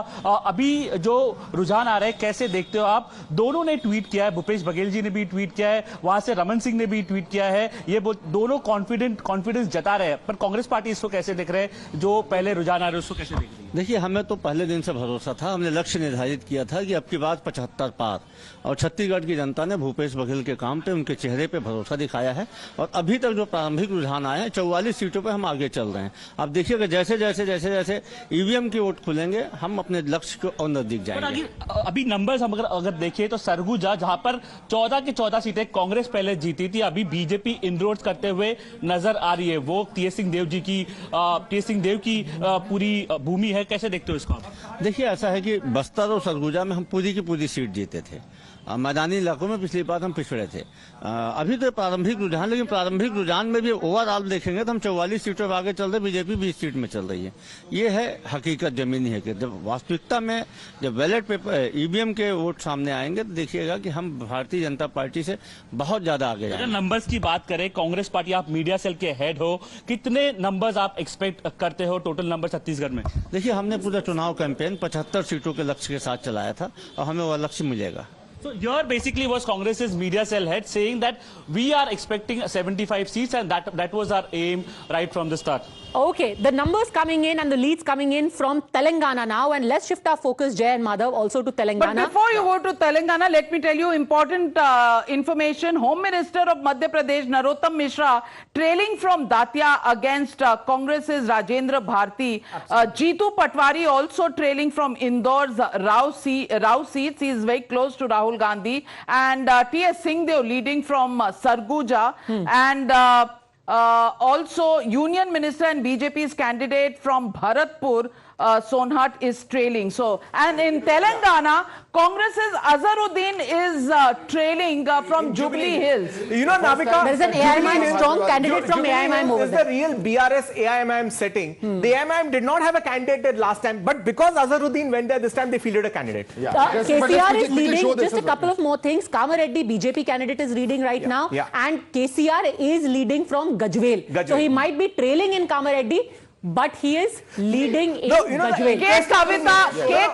अभी जो रुझान आ रहा है, कैसे देखते हो आप? दोनों ने ट्वीट किया है, भूपेश बघेल जी ने भी ट्वीट किया है, वहां से रमन सिंह ने भी ट्वीट किया है. ये दोनों कॉन्फिडेंस जता रहे हैं, पर कांग्रेस पार्टी इसको कैसे देख रहे हैं? जो पहले रुझान आ रहे हैं उसको कैसे देख रही है? देखिए, हमें तो पहले दिन से भरोसा था, हमने लक्ष्य निर्धारित किया था कि अब की बात 75 पार, और छत्तीसगढ़ की जनता ने भूपेश बघेल के काम पे, उनके चेहरे पे भरोसा दिखाया है। और अभी तक जो प्रारंभिक रुझान आए हैं, 44 सीटों पे हम आगे चल रहे हैं। अब देखिएगा जैसे जैसे ईवीएम की वोट खुलेंगे, हम अपने लक्ष्य को और नजदीक जाएंगे। अभी नंबर्स हम अगर देखें तो सरगुजा, जहां पर 14 की 14 सीटें कांग्रेस पहले जीती थी, अभी बीजेपी इनरोड्स करते हुए नजर आ रही है। वो टीएस सिंहदेव की पूरी भूमि है। कैसे देखते हो इसको? देखिए, ऐसा है कि बस्तर और सरगुजा में हम पूरी की पूरी सीट जीते थे। मैदानी इलाकों में पिछली बार हम पिछड़े थे। अभी तो प्रारंभिक रुझान, लेकिन प्रारंभिक रुझान में भी ओवरऑल देखेंगे तो हम 44 सीटों पर आगे चल रहे, बीजेपी 20 सीट में चल रही है। ये है हकीकत, जमीनी है कि जब वास्तविकता में जब बैलेट पेपर ईवीएम के वोट सामने आएंगे तो देखिएगा कि हम भारतीय जनता पार्टी से बहुत ज्यादा आगे जाएंगे। अगर नंबर्स की बात करें, कांग्रेस पार्टी, आप मीडिया सेल के हेड हो, कितने नंबर्स आप एक्सपेक्ट करते हो टोटल नंबर छत्तीसगढ़ में? देखिए, हमने पूरा चुनाव कैंपेन 75 सीटों के लक्ष्य के साथ चलाया था और हमें वह लक्ष्य मिलेगा। So here basically was Congress's media cell head saying that we are expecting 75 seats and that was our aim right from the start. Okay, the numbers coming in and the leads coming in from Telangana now, and let's shift our focus, Jay and Madhav, also to Telangana. But before you go to Telangana, let me tell you important information. Home Minister of Madhya Pradesh, Narottam Mishra, trailing from Datia against Congress's Rajendra Bharti. Jeetu Patwari also trailing from Indore's Rao seats. He is very close to Rahul Gandhi. And T.S. Singhdev leading from Sarguja. And also Union Minister and BJP's candidate from Bharatpur, Sonhat, is trailing. So, and in Telangana, Congress's Azharuddin is trailing from Jubilee Hills. You know, Navika, there is an AIMIM strong candidate from AIMIM over there. This is the real BRS AIMIM setting. The AIMIM did not have a candidate last time, but because Azharuddin went there this time, they fielded a candidate. KCR is leading. Just a couple of more things. Kamareddy, BJP candidate, is leading right now, and KCR is leading from Gajwel. So he might be trailing in Kamareddy, but he is leading in Gajwel. K.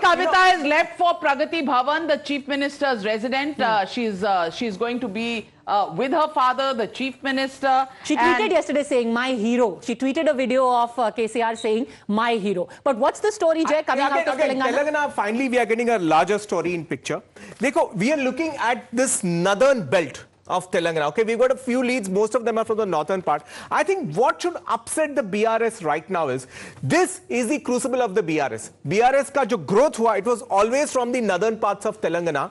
Kavita has left for Pragati Bhavan, the Chief Minister's resident. She's going to be with her father, the Chief Minister. She tweeted yesterday saying, "My hero." She tweeted a video of KCR saying, "My hero." But what's the story, Jay, coming out of Telangana? Telangana, finally, we are getting a larger story in picture. Dekho, we are looking at this northern belt of Telangana. Okay, we've got a few leads. Most of them are from the northern part. I think what should upset the BRS right now is, this is the crucible of the BRS. BRS ka jo growth hua, it was always from the northern parts of Telangana.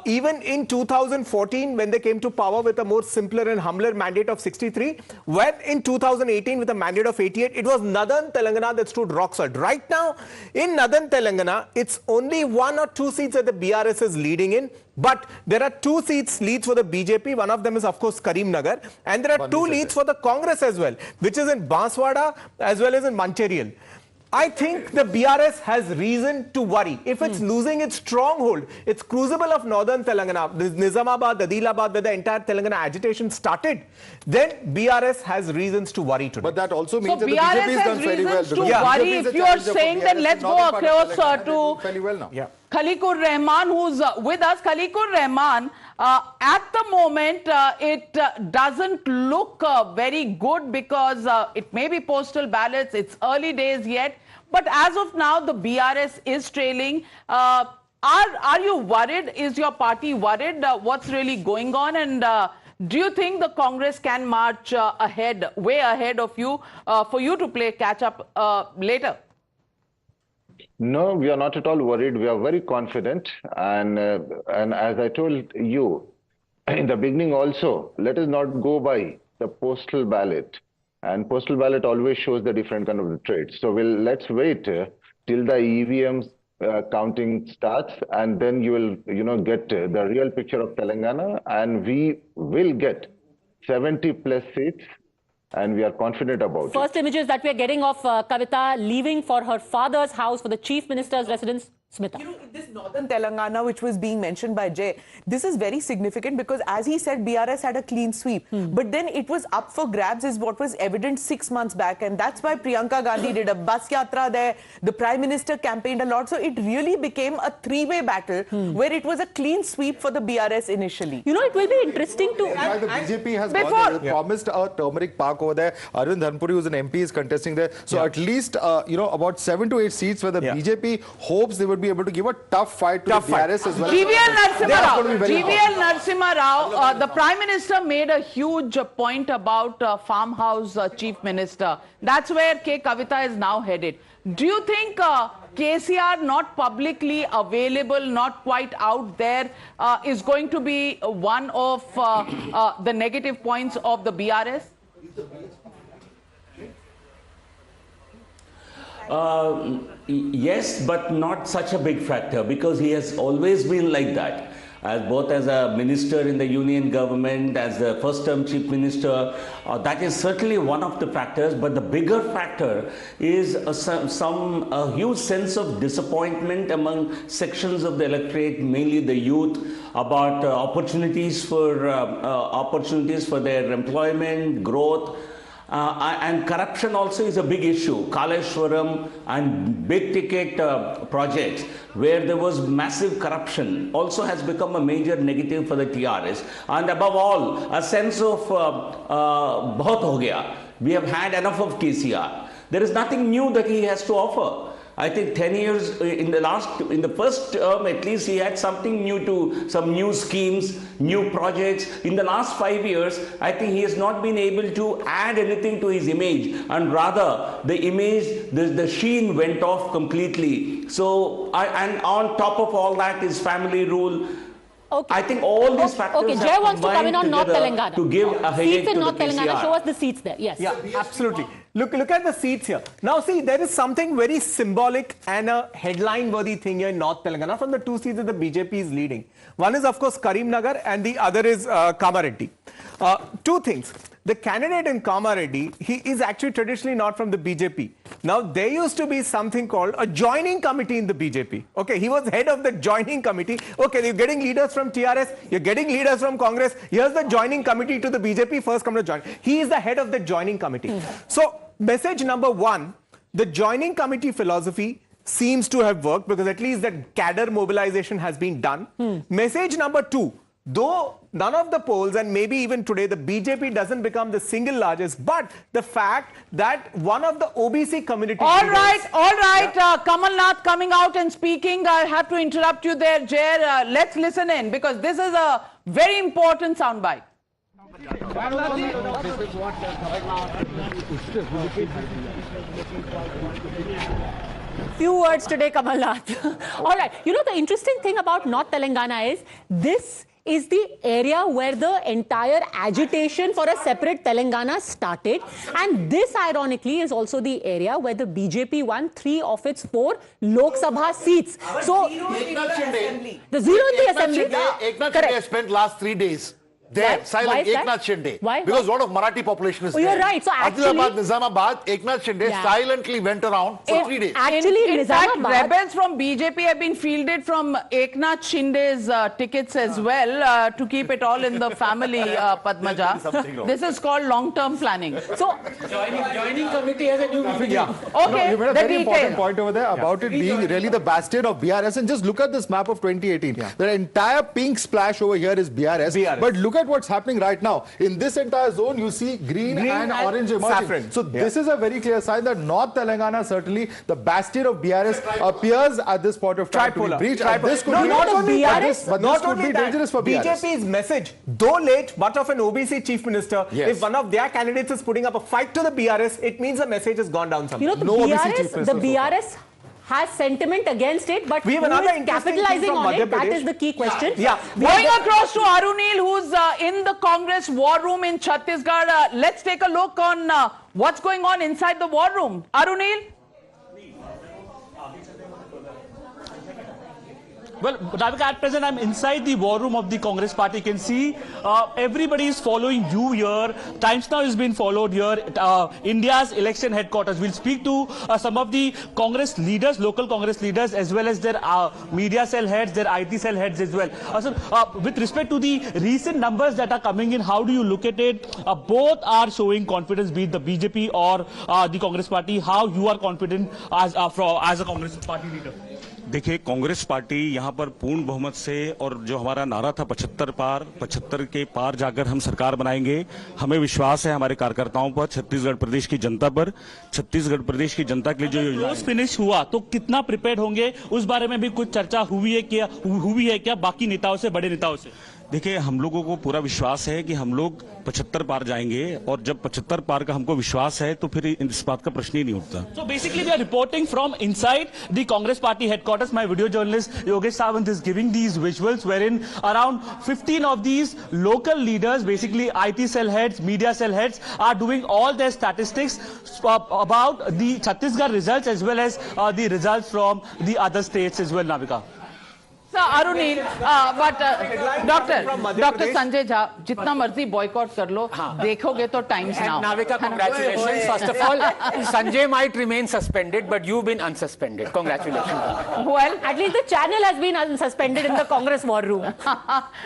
Even in 2014, when they came to power with a more simpler and humbler mandate of 63, when in 2018 with a mandate of 88, it was northern Telangana that stood rock solid. Right now, in northern Telangana, it's only 1 or 2 seats that the BRS is leading in. But there are 2 seats leads for the BJP. One of them is, of course, Karimnagar. And there are 2 leads for the Congress as well, which is in Banswada as well as in Mancherial. I think the BRS has reason to worry. If it's losing its stronghold, its crucible of northern Telangana, Nizamabad, Adilabad, where the entire Telangana agitation started, then BRS has reasons to worry today. But that also means So that the BJP has done very well. to worry. If you are saying, then let's go across to fairly well now. Khaliqur Rahman, who's with us. Khaliqur Rahman, at the moment, it doesn't look very good because it may be postal ballots. It's early days yet. But as of now, the BRS is trailing. Are you worried? Is your party worried? What's really going on? And do you think the Congress can march ahead, way ahead of you, for you to play catch up later? No, we are not at all worried. We are very confident. And as I told you in the beginning also, let us not go by the postal ballot. And postal ballot always shows the different kind of traits. So let's wait till the EVM counting starts, and then you will, get the real picture of Telangana, and we will get 70 plus seats. And we are confident about it. First images that we are getting of Kavita leaving for her father's house, for the Chief Minister's residence. Smita. You know, this northern Telangana, which was being mentioned by Jay, this is very significant because, as he said, BRS had a clean sweep. But then it was up for grabs, is what was evident 6 months back. And that's why Priyanka Gandhi did a bus yatra there. The Prime Minister campaigned a lot. So it really became a three-way battle where it was a clean sweep for the BRS initially. You know, it will be interesting to... The BJP has promised a turmeric park over there. Arvind Dhanpuri, who's an MP, is contesting there. So at least, about 7 to 8 seats where the BJP hopes they would be able to give a tough fight to the BRS as well. GVL Narasimha Rao, the Prime Minister made a huge point about farmhouse chief minister. That's where K. Kavita is now headed. Do you think KCR not publicly available, not quite out there, is going to be one of the negative points of the BRS? Yes, but not such a big factor because he has always been like that. Both as a minister in the union government, as the first-term chief minister, that is certainly one of the factors. But the bigger factor is a huge sense of disappointment among sections of the electorate, mainly the youth, about opportunities for their employment, growth. And corruption also is a big issue. Kaleshwaram and big ticket projects where there was massive corruption also has become a major negative for the TRS. And above all, a sense of bahut ho gaya. We have had enough of KCR. There is nothing new that he has to offer. I think 10 years in the first term, at least he had something new some new schemes, new projects. In the last 5 years, I think he has not been able to add anything to his image, and rather the image, the sheen went off completely. So, and on top of all that is family rule. Okay. I think all these factors Okay, Jay wants to come in on North Telangana. To give a headache seats in to North the Telangana. KCR. Show us the seats there. Yes. Yeah, absolutely. Look at the seats here. Now see, there is something very symbolic and a headline-worthy thing here in North Telangana from the two seats that the BJP is leading. One is, of course, Karimnagar and the other is Kamareddy. Two things. The candidate in Kamareddy, he is actually traditionally not from the BJP. Now, there used to be something called a joining committee in the BJP. Okay, he was head of the joining committee. Okay, you're getting leaders from TRS, you're getting leaders from Congress. Here's the joining committee to the BJP, first come to join. He is the head of the joining committee. So, message number one, the joining committee philosophy seems to have worked because at least that cadre mobilization has been done. Message number two, though none of the polls and maybe even today the BJP doesn't become the single largest, but the fact that one of the OBC community all right, Kamal Nath coming out and speaking. I have to interrupt you there, Jay. Let's listen in because this is a very important soundbite. Few words today, Kamal Nath. All right. You know, the interesting thing about North Telangana is this is the area where the entire agitation for a separate Telangana started. And this, ironically, is also the area where the BJP won 3 of its 4 Lok Sabha seats. So, the zero in the assembly. Eknath Shinde has spent last 3 days there, silent. Eknath Shinde. Why? Because a lot of Marathi population is there. You're right. So actually, Adilabad, Nizamabad, Eknath Shinde silently went around for 3 days. In fact, rebels from BJP have been fielded from Eknath Shinde's tickets as well to keep it all in the family, Padmaja. This is called long-term planning. So, joining committee has a new Okay, no, you made a very important point over there about it being joining. really the bastion of BRS. And just look at this map of 2018. The entire pink splash over here is BRS. But look at what's happening right now. In this entire zone, you see green and orange emerging. Saffron. So this is a very clear sign that North Telangana, certainly the bastion of BRS, appears at this point of time to be breached. And this could be not only be dangerous for BRS. BJP's message, though late, but of an OBC chief minister, if one of their candidates is putting up a fight to the BRS, it means the message has gone down somewhere. You know, the BRS has sentiment against it, but we have who another is capitalizing on it? That is the key question. Going across to Arunil, who's in the Congress war room in Chhattisgarh. Let's take a look on what's going on inside the war room. Arunil? Well, Navika, at present I'm inside the war room of the Congress party. You can see everybody is following you here. Times Now has been followed here. India's election headquarters. We'll speak to some of the Congress leaders, local Congress leaders, as well as their media cell heads, their IT cell heads as well. With respect to the recent numbers that are coming in, how do you look at it? Both are showing confidence, be it the BJP or the Congress party. How you are confident as a Congress party leader? देखिए, Congress party यहाँ पर पूर्ण बहुमत से, और जो हमारा नारा था 75 के पार जाकर हम सरकार बनाएंगे, हमें विश्वास है हमारे कार्यकर्ताओं पर, छत्तीसगढ़ प्रदेश की जनता पर, छत्तीसगढ़ प्रदेश की जनता के लिए जो योजना फिनिश हुआ तो कितना प्रिपेयर्ड होंगे, उस बारे में भी कुछ चर्चा हुई है क्या बाकी नेताओं से, बड़े नेताओं से? देखिए, हम लोगों को पूरा विश्वास है कि हम लोग 75 पार जाएंगे, और जब 75 पार का हमको विश्वास है तो फिर इस बात का प्रश्न ही नहीं उठता। So basically we are reporting from inside the Congress party headquarters. My video journalist Yogesh Sawant is giving these visuals wherein around 15 of these local leaders, basically IT cell heads, media cell heads, are doing all their statistics about the Chhattisgarh results as well as the results from the other states as well, Navika. Sir, Arunil, but Dr. Sanjay Jha, जितना मर्जी boycott कर लो, देखोगे तो Times Now. Navika, congratulations. First of all, Sanjay might remain suspended, but you've been unsuspended. Congratulations. Well, at least the channel has been unsuspended in the Congress war room.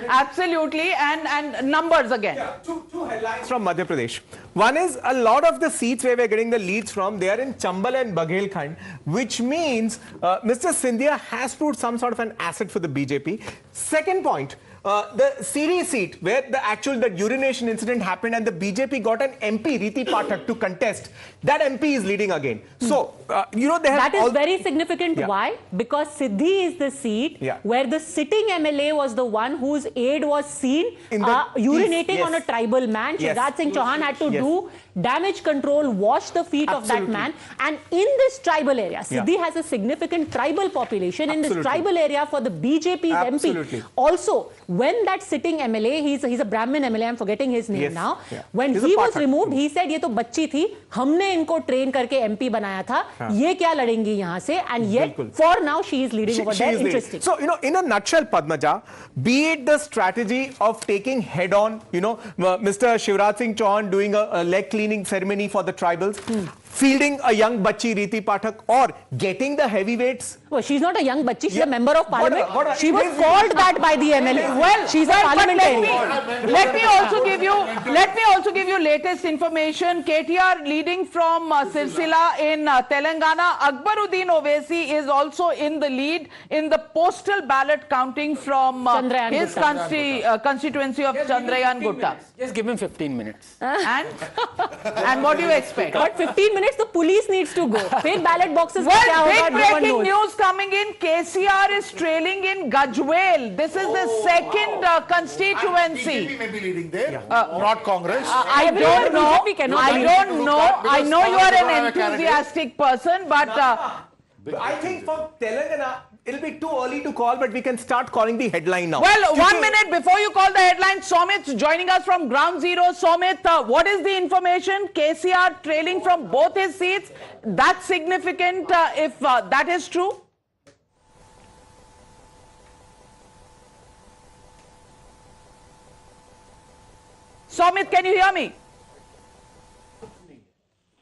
Absolutely, and numbers again. Yeah, two headlines from Madhya Pradesh. One is a lot of the seats where we're getting the leads from, they are in Chambal and Baghelkhand, which means Mr. Scindia has proved some sort of an asset for the BJP. Second point, the Siri seat where the urination incident happened and the BJP got an MP, Riti Pathak, to contest. That MP is leading again. So, that is very significant. Yeah. Why? Because Siddhi is the seat where the sitting MLA was the one whose aide was seen urinating on a tribal man. Shivraj Singh Chauhan had to do damage control, wash the feet of that man. And in this tribal area, Siddhi has a significant tribal population. In this tribal area for the BJP's MP. Also, when that sitting MLA, he's a Brahmin MLA, I'm forgetting his name now. When he was removed, he said, "ये तो बच्ची थी, हमने इनको train करके MP बनाया था, ये क्या लड़ेंगी यहाँ से?" And yet, for now, she is leading over there. Interesting. So, in a nutshell, Padmaja, be it the strategy of taking head-on, Mr. Shivraj Singh Chauhan doing a leg cleaning ceremony for the tribals, fielding a young Bachchi Riti Pathak, or getting the heavyweights. Well, she's not a young Bachchi, she's a member of parliament. She was called that by the MLA. Well, she's a parliamentarian. Let me also give you latest information. KTR leading from Sirsila in Telangana. Akbaruddin Owaisi is also in the lead in the postal ballot counting from his constituency of Chandrayaan Gutta. Just give him 15 minutes. And what do you expect? But 15 minutes, the police needs to go. Fake ballot boxes. Well, big breaking news coming in. KCR is trailing in Gajwel. This is the second constituency. BJP may be leading there, not Congress. I don't know. I know you are an enthusiastic person, but I think for Telangana, it'll be too early to call, but we can start calling the headline now. Well, 1 minute before you call the headline, Somit's joining us from Ground Zero. Somit, what is the information? KCR trailing from both his seats. That's significant if that is true. Somit, can you hear me?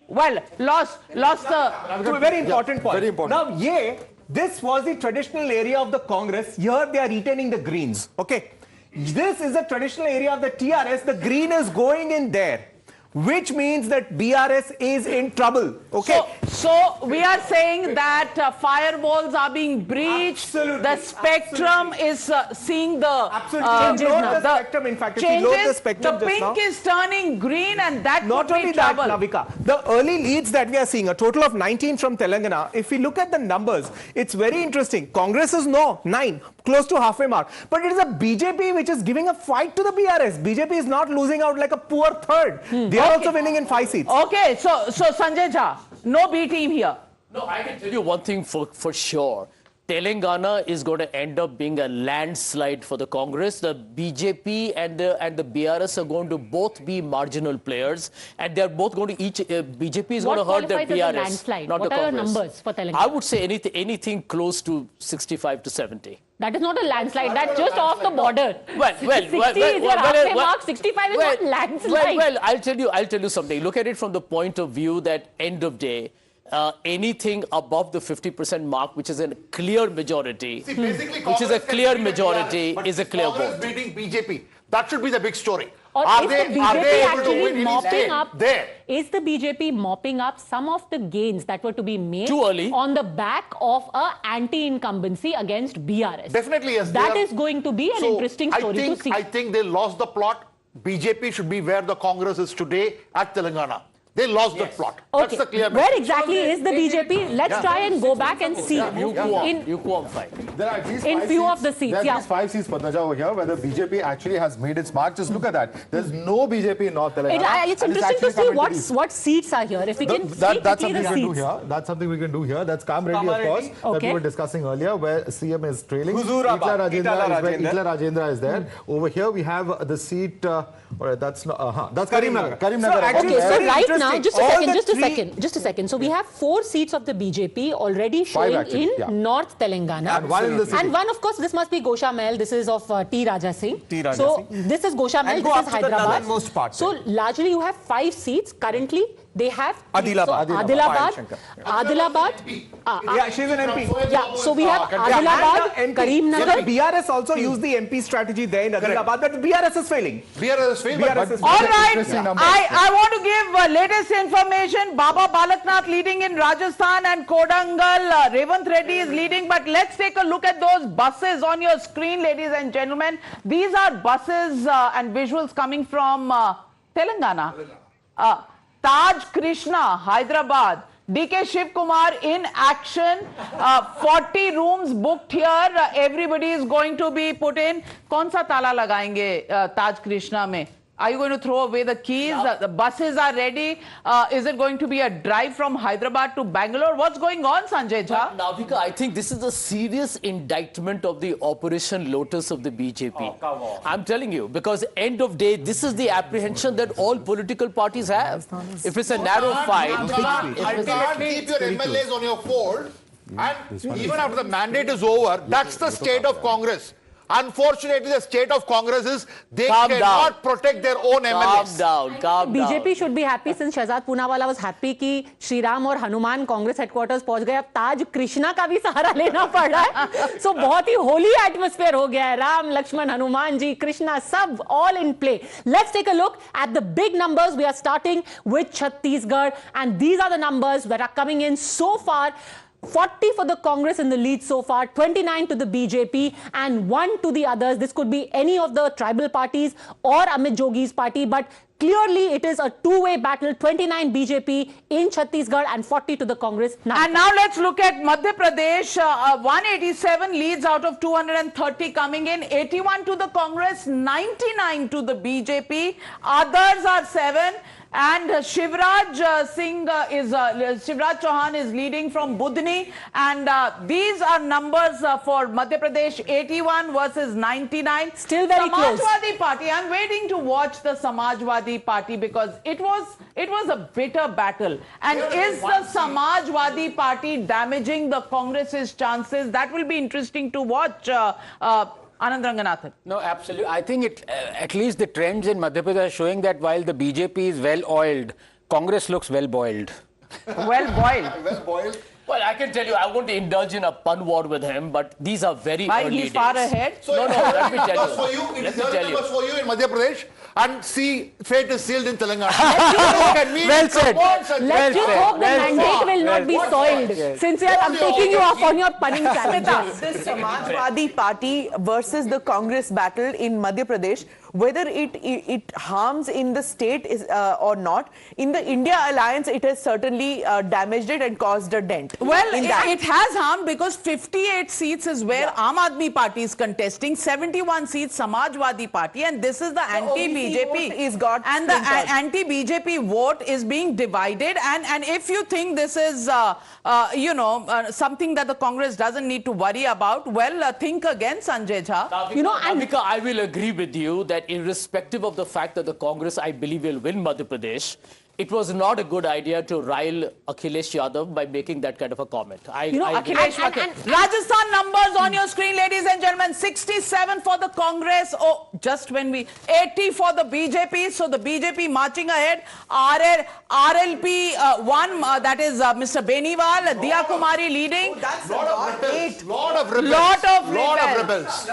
Well, lost the... Very important point. Very important. Now, this was the traditional area of the Congress. Here they are retaining the Greens. Okay. This is the traditional area of the TRS. The Green is going in there, which means that BRS is in trouble. Okay. So we are saying that firewalls are being breached. Absolutely. The spectrum is seeing the changes now. The spectrum, in fact, changes, if you load the spectrum the pink is turning green, and that not only that, Navika, the early leads that we are seeing, a total of 19 from Telangana. If we look at the numbers, it's very interesting. Congress is 9, close to halfway mark. But it is a BJP which is giving a fight to the BRS. BJP is not losing out like a poor third. They are also winning in 5 seats. Okay, so Sanjay Jha, no B team here. No, I can tell you one thing for sure. Telangana is going to end up being a landslide for the Congress. The BJP and the BRS are going to both be marginal players, and they are both going to BJP is going to hurt the BRS, landslide? not what the are Congress. Your numbers for Telangana? I would say anything close to 65 to 70. That is not a landslide. That's just off the border. 60 is your halfway mark. 65 is not landslide. Well, I'll tell you something. Look at it from the point of view that end of day, anything above the 50% mark, which is a clear majority, is a clear vote. Beating BJP. That should be the big story. Or Are is they the BJP actually mopping up? There. Is the BJP mopping up some of the gains that were to be made too early on the back of a anti-incumbency against BRS? Definitely, yes. That is going to be an interesting story to see. I think they lost the plot. BJP should be where the Congress is today at Telangana. They lost that plot. Okay. That's the clear Where message. exactly is the BJP? Let's try and go back and see. You qualify. There are at least in five few seats, of the seats, there are at least 5 seats, Padmaja, over here, where the BJP actually has made its mark. Just look at that. There's no BJP in North Telangana. It's interesting to see what seats are here. If we can see that's quickly something the we can do seats. here. That's something we can do here. That's Kamreddy, of course, that we were discussing earlier, where CM is trailing. Itla Rajendra is there. Over here we have the seat. That's Karimnagar. Okay, so right now, just a second. So we have 4 seats of the BJP already showing in North Telangana. And one in the city. And one, of course, this must be Gosha Mahal. This is of T. Raja Singh. So this is Gosha Mahal, this is Hyderabad. So largely you have 5 seats. Currently they have Adilabad. Yeah, she's an MP. Yeah, so we have Adilabad, Karimnagar. BRS also used the MP strategy there in Adilabad, but BRS is failing. All right, I want to give latest information. Baba Balaknath leading in Rajasthan and Kodangal. Revant Reddy is leading, but let's take a look at those buses on your screen, ladies and gentlemen. These are buses and visuals coming from Telangana. Taj Krishna, Hyderabad. DK Shiv Kumar in action. 40 rooms booked here. Everybody is going to be put in. कौन सा ताला लगाएंगे Taj Krishna में? Are you going to throw away the keys? The buses are ready. Is it going to be a drive from Hyderabad to Bangalore? What's going on, Sanjay Jha? Navika, I think this is a serious indictment of the Operation Lotus of the BJP. Oh, come on. I'm telling you, because end of day, this is the apprehension that all political parties have. If it's a narrow fight... You can't keep your MLAs on your fold. And even after the mandate is over, that's the state of Congress. Unfortunately, the state of Congress is they cannot protect their own MLAs. Calm down. BJP should be happy since Shahzad Poonawala was happy कि श्री राम और Hanuman Congress headquarters पहुंच गए. अब ताज कृष्णा का भी सहारा लेना पड़ रहा है. So बहुत ही होली एटमॉस्फेयर हो गया है. राम, लक्ष्मण, हनुमान जी, कृष्णा सब all in play. Let's take a look at the big numbers. We are starting with Chhattisgarh, and these are the numbers that are coming in so far. 40 for the Congress in the lead so far, 29 to the BJP and 1 to the others. This could be any of the tribal parties or Amit Jogi's party, but clearly it is a two-way battle. 29 BJP in Chhattisgarh and 40 to the Congress. And now let's look at Madhya Pradesh. 187 leads out of 230 coming in. 81 to the Congress, 99 to the BJP. Others are 7. And Shivraj Chauhan is leading from Budni, and these are numbers for Madhya Pradesh: 81 versus 99. Still very close. Samajwadi Party. I'm waiting to watch the Samajwadi Party because it was a bitter battle. And is the Samajwadi Party damaging the Congress's chances? That will be interesting to watch. Anand Ranganathan. No, absolutely. I think at least the trends in Madhya Pradesh are showing that while the BJP is well oiled, Congress looks well boiled. Well boiled. Well, I can tell you, I won't indulge in a pun war with him, but these are very early days. He's far ahead. So no, let me tell you. It is numbers for you in Madhya Pradesh, and see, fate is sealed in Telangana. Well said. Let's just hope the mandate will not be soiled. Sincere, I'm taking you off on your punning challenge. The Samajwadi Party versus the Congress battle in Madhya Pradesh whether it harms in the state or not. In the India alliance, it has certainly damaged it and caused a dent. Well, it has harmed because 58 seats is where Aam Aadmi Party is contesting, 71 seats Samajwadi Party, and this is the anti-BJP. And the anti-BJP vote is being divided. And if you think this is, something that the Congress doesn't need to worry about, well, think again, Sanjay Jha. Navika, I will agree with you that irrespective of the fact that the Congress, I believe, will win Madhya Pradesh, it was not a good idea to rile Akhilesh Yadav by making that kind of a comment. Rajasthan numbers on your screen, ladies and gentlemen. 67 for the Congress. Oh, just when 80 for the BJP. So the BJP marching ahead. RLP one, that is Mr. Beniwal. Diya Kumari leading. Lot of rebels.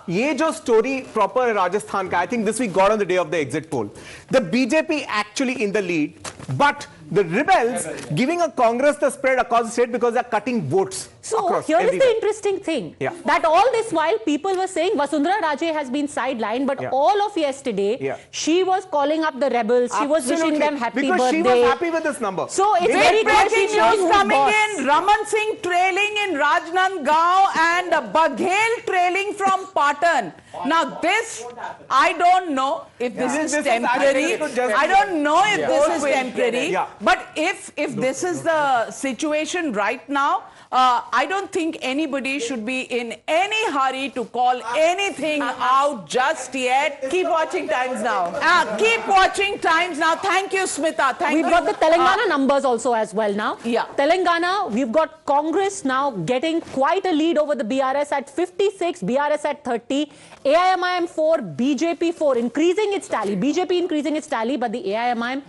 ये जो story proper Rajasthan का, I think this we got on the day of the exit poll. The BJP actually in the lead, but the rebels giving a Congress the spread across the state because they're cutting votes. So here is the interesting thing, that all this while people were saying Vasundhara Raje has been sidelined, but all of yesterday she was calling up the rebels, she was wishing them happy birthday. Because she was happy with this number. So it's very breaking news coming in. Raman Singh trailing in Rajnandgaon and Baghel trailing from Patan. Now this, I don't know if this is temporary. I don't know if this is temporary. But if this is the situation right now, I don't think anybody should be in any hurry to call anything out just yet. Keep watching Times Now. Keep watching Times Now. Thank you, Smita. We've got the Telangana numbers also as well now. Telangana, we've got Congress now getting quite a lead over the BRS at 56, BRS at 30, AIMIM 4, BJP 4, increasing its tally. BJP increasing its tally, but the AIMIM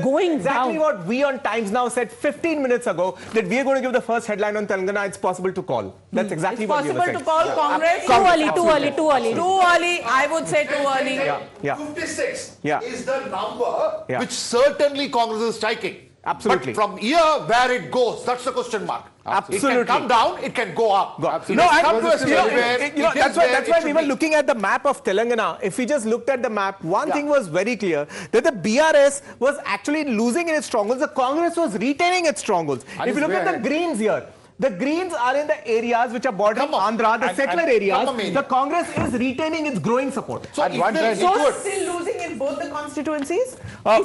going exactly down. What we on Times Now said 15 minutes ago, that we are going to give the first headline on Telangana. It's possible to call. That's exactly what we were saying. It's possible to call Congress? Too early. Too early. I would say too early. 56 is the number which certainly Congress is striking. Absolutely. But from here, where it goes, that's the question mark. Absolutely. It can come down, it can go up. That's why we were looking at the map of Telangana. If we just looked at the map, one thing was very clear, that the BRS was actually losing in its strongholds. The Congress was retaining its strongholds. If you look at the Greens here, the Greens are in the areas which are bordering Andhra, the settler areas. The Congress is retaining its growing support. So still losing in both the constituencies?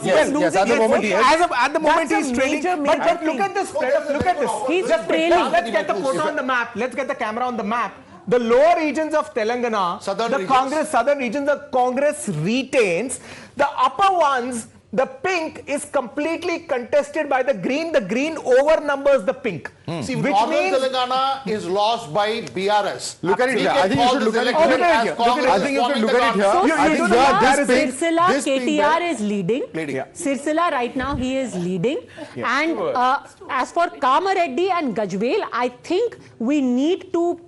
Yes, at the moment he is. At the moment he's trailing. But look at the spread. Look at this. He's trailing. Let's get the photo on the map. Let's get the camera on the map. The lower regions of Telangana, southern regions, the Congress retains. The upper ones, the pink is completely contested by the green. The green overnumbers the pink. See, northern Telangana is lost by BRS. Look at it here. I think you should look at it here. I think you should look at it here. Sirsila, KTR is leading. Sirsila right now, he is leading. And as for Kamareddy and Gajwel, I think we need to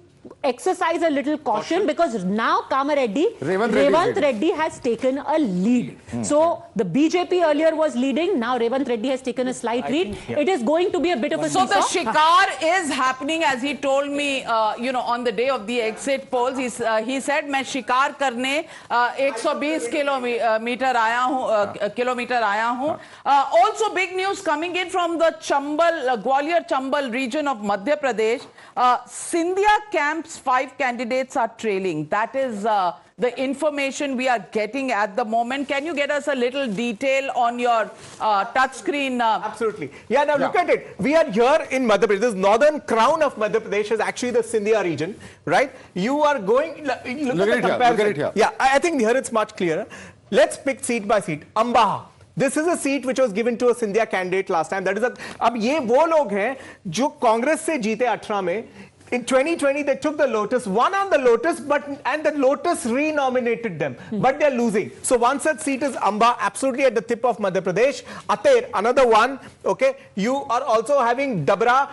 exercise a little caution because now Kamareddy, Revant Reddy has taken a lead. So the BJP earlier was leading, now Revant Reddy has taken a slight lead. It is going to be a bit of a So the shikar is happening, as he told me, on the day of the exit polls. He said, "मैं शिकार करने 120 kilometer आया हूँ." Also big news coming in from the Gwalior Chambal region of Madhya Pradesh. Sindhia camp's 5 candidates are trailing. That is the information we are getting at the moment. Can you get us a little detail on your touch screen? Absolutely. Yeah, now look at it. We are here in Madhya Pradesh. This northern crown of Madhya Pradesh is actually the Sindhia region, right? You are going... Look at it here. Yeah, I think here it's much clearer. Let's pick seat by seat. Ambaha. This is a seat which was given to a Sindhia candidate last time. That is अब ये वो लोग हैं जो कांग्रेस से जीते 18 में. In 2020, they took the Lotus, won on the Lotus, and the Lotus re-nominated them. But they're losing. So one such seat is Amba, absolutely at the tip of Madhya Pradesh. Ater, another one. Okay, you are also having Dabra,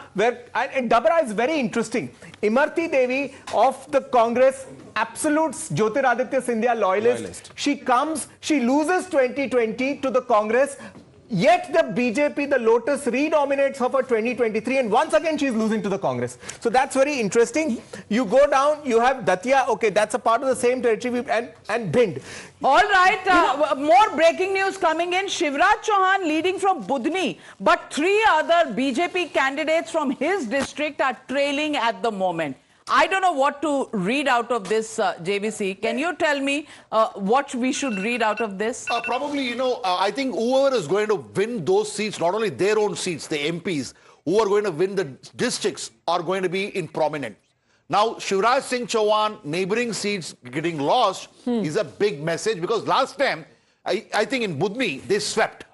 and Dabra is very interesting. Imarti Devi of the Congress, absolute Jyotiraditya Scindia loyalist. She comes, she loses 2020 to the Congress. Yet the BJP, the Lotus, redominates her for 2023, and once again she's losing to the Congress. So that's very interesting. You go down, you have Datia, okay, that's a part of the same territory, and Bhind. All right, more breaking news coming in. Shivraj Chauhan leading from Budni, but 3 other BJP candidates from his district are trailing at the moment. I don't know what to read out of this, JVC. Can you tell me what we should read out of this? Probably, I think whoever is going to win those seats, not only their own seats, the MPs, who are going to win the districts are going to be in prominent. Now, Shivraj Singh Chauhan, neighboring seats getting lost is a big message, because last time, I think in Budni, they swept.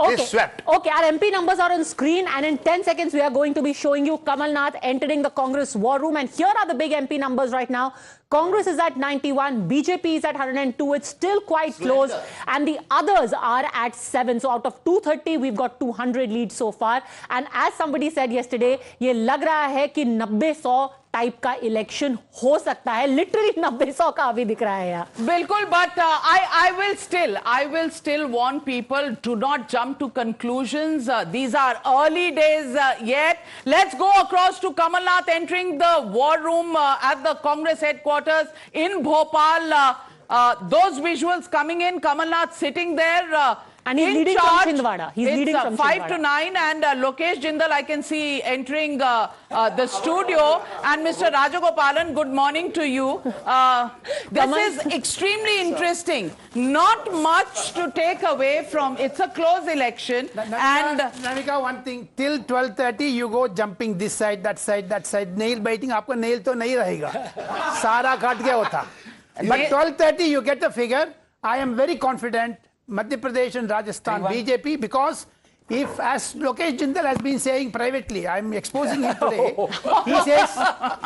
Okay. They swept. Okay, our MP numbers are on screen, and in 10 seconds we are going to be showing you Kamal Nath entering the Congress war room. And here are the big MP numbers right now. Congress is at 91, BJP is at 102. It's still quite close, and the others are at 7. So out of 230, we've got 200 leads so far. And as somebody said yesterday, ये लग रहा है कि 90-100 type का election हो सकता है. Literally 90-100 का अभी दिख रहा है यार. बिल्कुल, but I will still warn people, do not jump to conclusions. These are early days yet. Let's go across to Kamal Nath entering the war room at the Congress headquarters in Bhopal. Those visuals coming in, Kamal Nath sitting there. And he's leading from Chhindwara. He's leading from 5 to 9, and Lokesh Jindal I can see entering the studio. And Mr. Rajagopalan, good morning to you. This is extremely interesting. Not much to take away from. It's a close election. And Navika, one thing, till 12:30 you go jumping this side, that side, that side. Nail biting, आपको nail तो नहीं रहेगा. सारा काट गया होता. But 12:30 you get the figure. I am very confident. Madhya Pradesh and Rajasthan BJP, because if, as Lokesh Jindal has been saying privately, I'm exposing him today,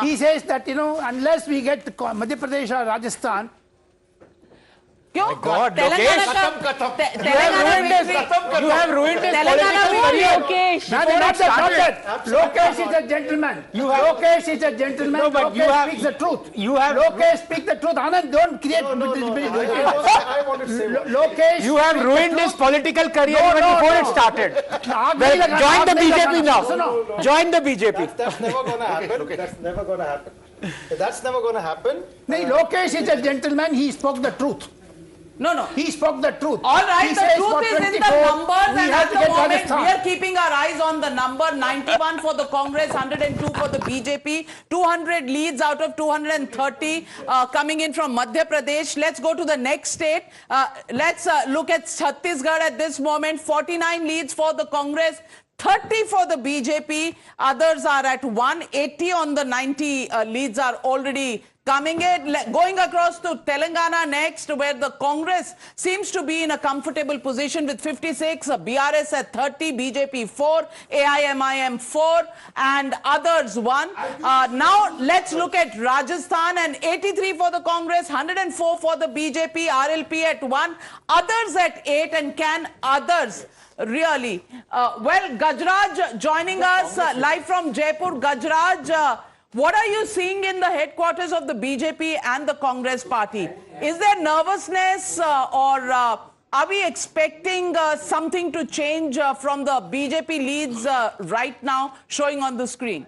he says that, unless we get Madhya Pradesh or Rajasthan, My God, Lokesh, you have ruined this political career. Lokesh is a gentleman. Lokesh is a gentleman. No, but Lokesh speaks the truth. Lokesh speaks the truth. Anand, don't create. Lokesh, you have ruined his political career even before it started. Well, join the BJP now. Join the BJP. That's never going to happen. That's never going to happen. That's never going to happen. No, Lokesh is a gentleman. He spoke the truth. No. He spoke the truth. All right, he the truth is in the numbers, and at the moment Rajasthan. we are keeping our eyes on the number. 91 for the Congress, 102 for the BJP, 200 leads out of 230 coming in from Madhya Pradesh. Let's go to the next state. Let's look at Chhattisgarh at this moment. 49 leads for the Congress, 30 for the BJP. Others are at 180 on the 90 leads are already coming in. Going across to Telangana next, where the Congress seems to be in a comfortable position with 56, BRS at 30, BJP 4, AIMIM 4, and others 1. Now let's look at Rajasthan, and 83 for the Congress, 104 for the BJP, RLP at 1, others at 8, and can others really? Well, Gajraj joining us live from Jaipur. Gajraj, what are you seeing in the headquarters of the BJP and the Congress party? Is there nervousness or are we expecting something to change from the BJP leads right now showing on the screen?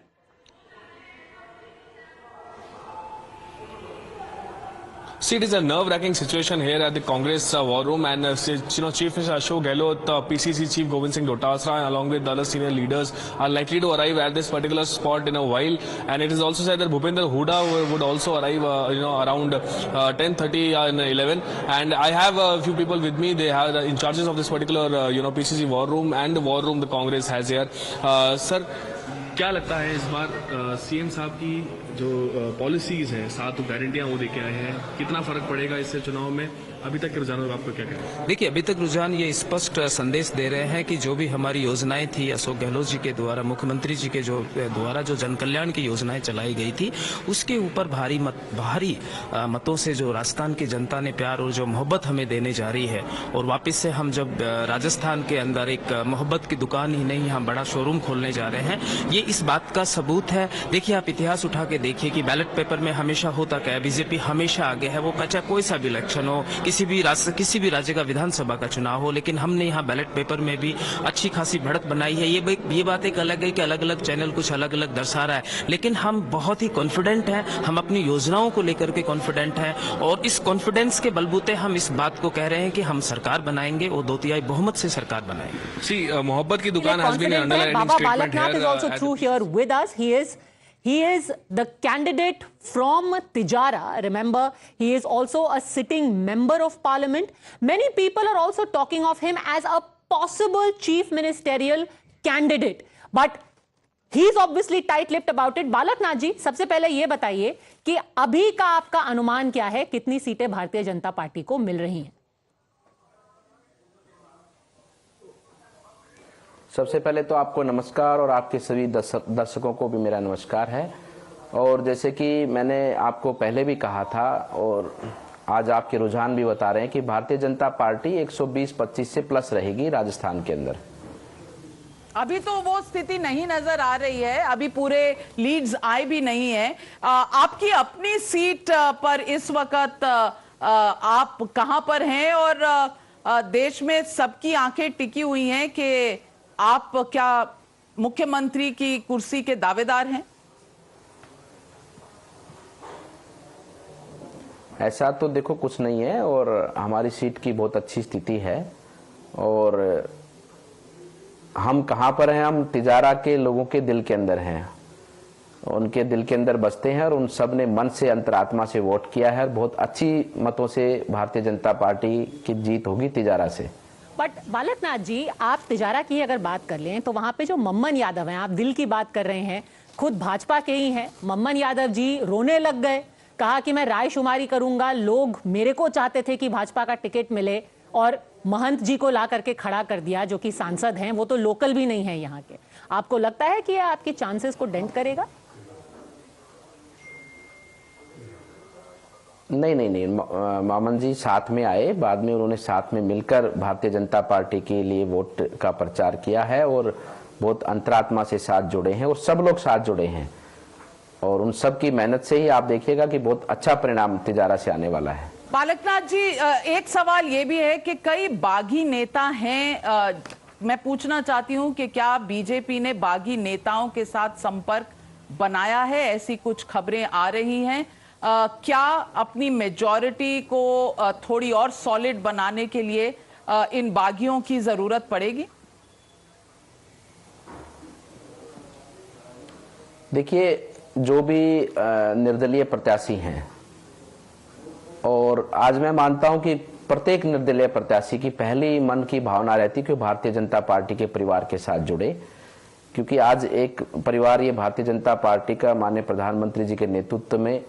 See, it is a nerve-wracking situation here at the Congress war room, and Chief Minister Ashok Gehlot, PCC Chief Govind Singh Dotasra, along with other senior leaders, are likely to arrive at this particular spot in a while. And it is also said that Bhupender Hooda would also arrive, around 10:30 and 11. And I have a few people with me. They are in charges of this particular, PCC war room and the war room the Congress has here. Sir, क्या लगता है इस बार CM साहब की जो policies हैं 7 गारंटियां वो देके आए हैं, कितना फर्क पड़ेगा इससे चुनाव में? अभी तक के रुझानों आपको क्या कहना है? देखिए, अभी तक रुझान ये स्पष्ट संदेश दे रहे हैं कि जो भी हमारी योजनाएं थी अशोक गहलोत जी के द्वारा, मुख्यमंत्री जी के द्वारा जो जन कल्याण की योजनाएं चलाई गई थी, उसके ऊपर भारी मतों से जो राजस्थान की जनता ने प्यार और जो मोहब्बत हमें देने जा रही है, और वापस से हम जब राजस्थान के अंदर एक मोहब्बत की दुकान ही नहीं, हम बड़ा शोरूम खोलने जा रहे हैं, ये इस बात का सबूत है। देखिए, आप इतिहास उठा के देखिए कि बैलेट पेपर में हमेशा होता क्या है, बीजेपी हमेशा आगे है, वो चाहे कोई सा भी इलेक्शन हो, किसी भी राज्य का विधानसभा का चुनाव हो, लेकिन हमने यहाँ बैलेट पेपर में भी अच्छी खासी बढ़त बनाई है। ये बात एक अलग है कि अलग अलग चैनल कुछ अलग अलग दर्शा रहा है, लेकिन हम बहुत ही कॉन्फिडेंट हैं, हम अपनी योजनाओं को लेकर के कॉन्फिडेंट हैं, और इस कॉन्फिडेंस के बलबूते हम इस बात को कह रहे हैं कि हम सरकार बनाएंगे और 2/3 बहुमत से सरकार बनाएंगे। सी मोहब्बत की दुकान has been an underlining Baba statement Balaknath here. is also true here with us. He is the candidate from Tijara. Remember, he is also a sitting member of parliament. Many people are also talking of him as a possible chief ministerial candidate. But he's obviously tight-lipped about it. Balaknath जी, सबसे पहले ये बताइए कि अभी का आपका अनुमान क्या है, कितनी सीटें भारतीय जनता पार्टी को मिल रही हैं? सबसे पहले तो आपको नमस्कार, और आपके सभी दर्शकों को भी मेरा नमस्कार है। और जैसे कि मैंने आपको पहले भी कहा था, और आज आपके रुझान भी बता रहे हैं कि भारतीय जनता पार्टी 120-25 से प्लस रहेगी राजस्थान के अंदर। अभी तो वो स्थिति नहीं नजर आ रही है, अभी पूरे लीड्स आए भी नहीं है। आपकी अपनी सीट पर इस वक्त आप कहां पर हैं, और देश में सबकी आंखें टिकी हुई हैं कि आप क्या मुख्यमंत्री की कुर्सी के दावेदार हैं? ऐसा तो देखो कुछ नहीं है, और हमारी सीट की बहुत अच्छी स्थिति है। और हम कहां पर हैं? हम तिजारा के लोगों के दिल के अंदर हैं, उनके दिल के अंदर बसते हैं, और उन सब ने मन से अंतरात्मा से वोट किया है। बहुत अच्छी मतों से भारतीय जनता पार्टी की जीत होगी तिजारा से। बट बालकनाथ जी, आप तिजारा की अगर बात कर लें तो वहां पे जो मम्मन यादव हैं, आप दिल की बात कर रहे हैं, खुद भाजपा के ही हैं। मम्मन यादव जी रोने लग गए, कहा कि मैं रायशुमारी करूंगा, लोग मेरे को चाहते थे कि भाजपा का टिकट मिले, और महंत जी को ला करके खड़ा कर दिया, जो कि सांसद हैं, वो तो लोकल भी नहीं है यहाँ के। आपको लगता है कि ये आपके चांसेस को डेंट करेगा? नहीं, मामन जी साथ में आए, बाद में उन्होंने साथ में मिलकर भारतीय जनता पार्टी के लिए वोट का प्रचार किया है, और बहुत अंतरात्मा से साथ जुड़े हैं, और सब लोग साथ जुड़े हैं, और उन सब की मेहनत से ही आप देखिएगा कि बहुत अच्छा परिणाम तिजारा से आने वाला है। बालकनाथ जी, एक सवाल ये भी है कि कई बागी नेता हैं, मैं पूछना चाहती हूं कि क्या बीजेपी ने बागी नेताओं के साथ संपर्क बनाया है? ऐसी कुछ खबरें आ रही हैं। क्या अपनी मेजॉरिटी को थोड़ी और सॉलिड बनाने के लिए इन बागियों की जरूरत पड़ेगी? देखिए, जो भी निर्दलीय प्रत्याशी हैं, और आज मैं मानता हूं कि प्रत्येक निर्दलीय प्रत्याशी की पहली मन की भावना रहती है कि भारतीय जनता पार्टी के परिवार के साथ जुड़े, क्योंकि आज एक परिवार, ये भारतीय जनता पार्टी का माननीय प्रधानमंत्री जी के नेतृत्व में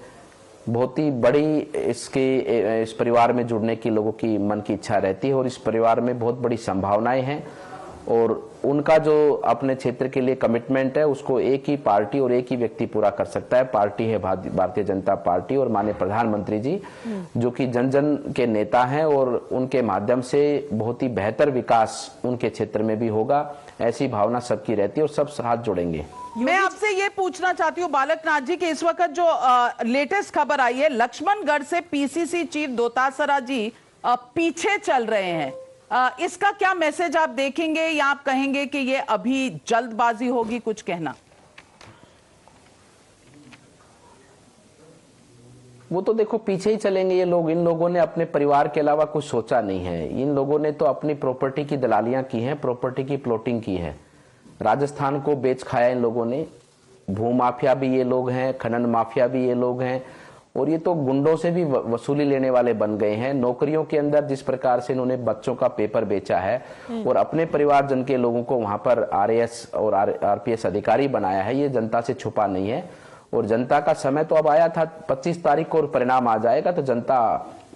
बहुत ही बड़ी इस परिवार में जुड़ने की लोगों की मन की इच्छा रहती है, और इस परिवार में बहुत बड़ी संभावनाएं हैं, और उनका जो अपने क्षेत्र के लिए कमिटमेंट है उसको एक ही पार्टी और एक ही व्यक्ति पूरा कर सकता है। पार्टी है भारतीय जनता पार्टी, और माननीय प्रधानमंत्री जी जो कि जन जन के नेता हैं, और उनके माध्यम से बहुत ही बेहतर विकास उनके क्षेत्र में भी होगा, ऐसी भावना सबकी रहती है, और सब साथ जुड़ेंगे। मैं आपसे ये पूछना चाहती हूँ बालकनाथ जी कि इस वक्त जो लेटेस्ट खबर आई है, लक्ष्मणगढ़ से पीसीसी चीफ दोतासरा जी पीछे चल रहे हैं, इसका क्या मैसेज आप देखेंगे, या आप कहेंगे कि ये अभी जल्दबाजी होगी? कुछ कहना। वो तो देखो पीछे ही चलेंगे ये लोग। इन लोगों ने अपने परिवार के अलावा कुछ सोचा नहीं है। इन लोगों ने तो अपनी प्रॉपर्टी की दलालियां की हैं, प्रॉपर्टी की प्लॉटिंग की है, राजस्थान को बेच खाया इन लोगों ने। भू माफिया भी ये लोग हैं, खनन माफिया भी ये लोग हैं, और ये तो गुंडों से भी वसूली लेने वाले बन गए हैं। नौकरियों के अंदर जिस प्रकार से इन्होंने बच्चों का पेपर बेचा है और अपने परिवारजन के लोगों को वहां पर आरएएस और आरपीएस अधिकारी बनाया है, ये जनता से छुपा नहीं है। और जनता का समय तो अब आया था, 25 तारीख को परिणाम आ जाएगा, तो जनता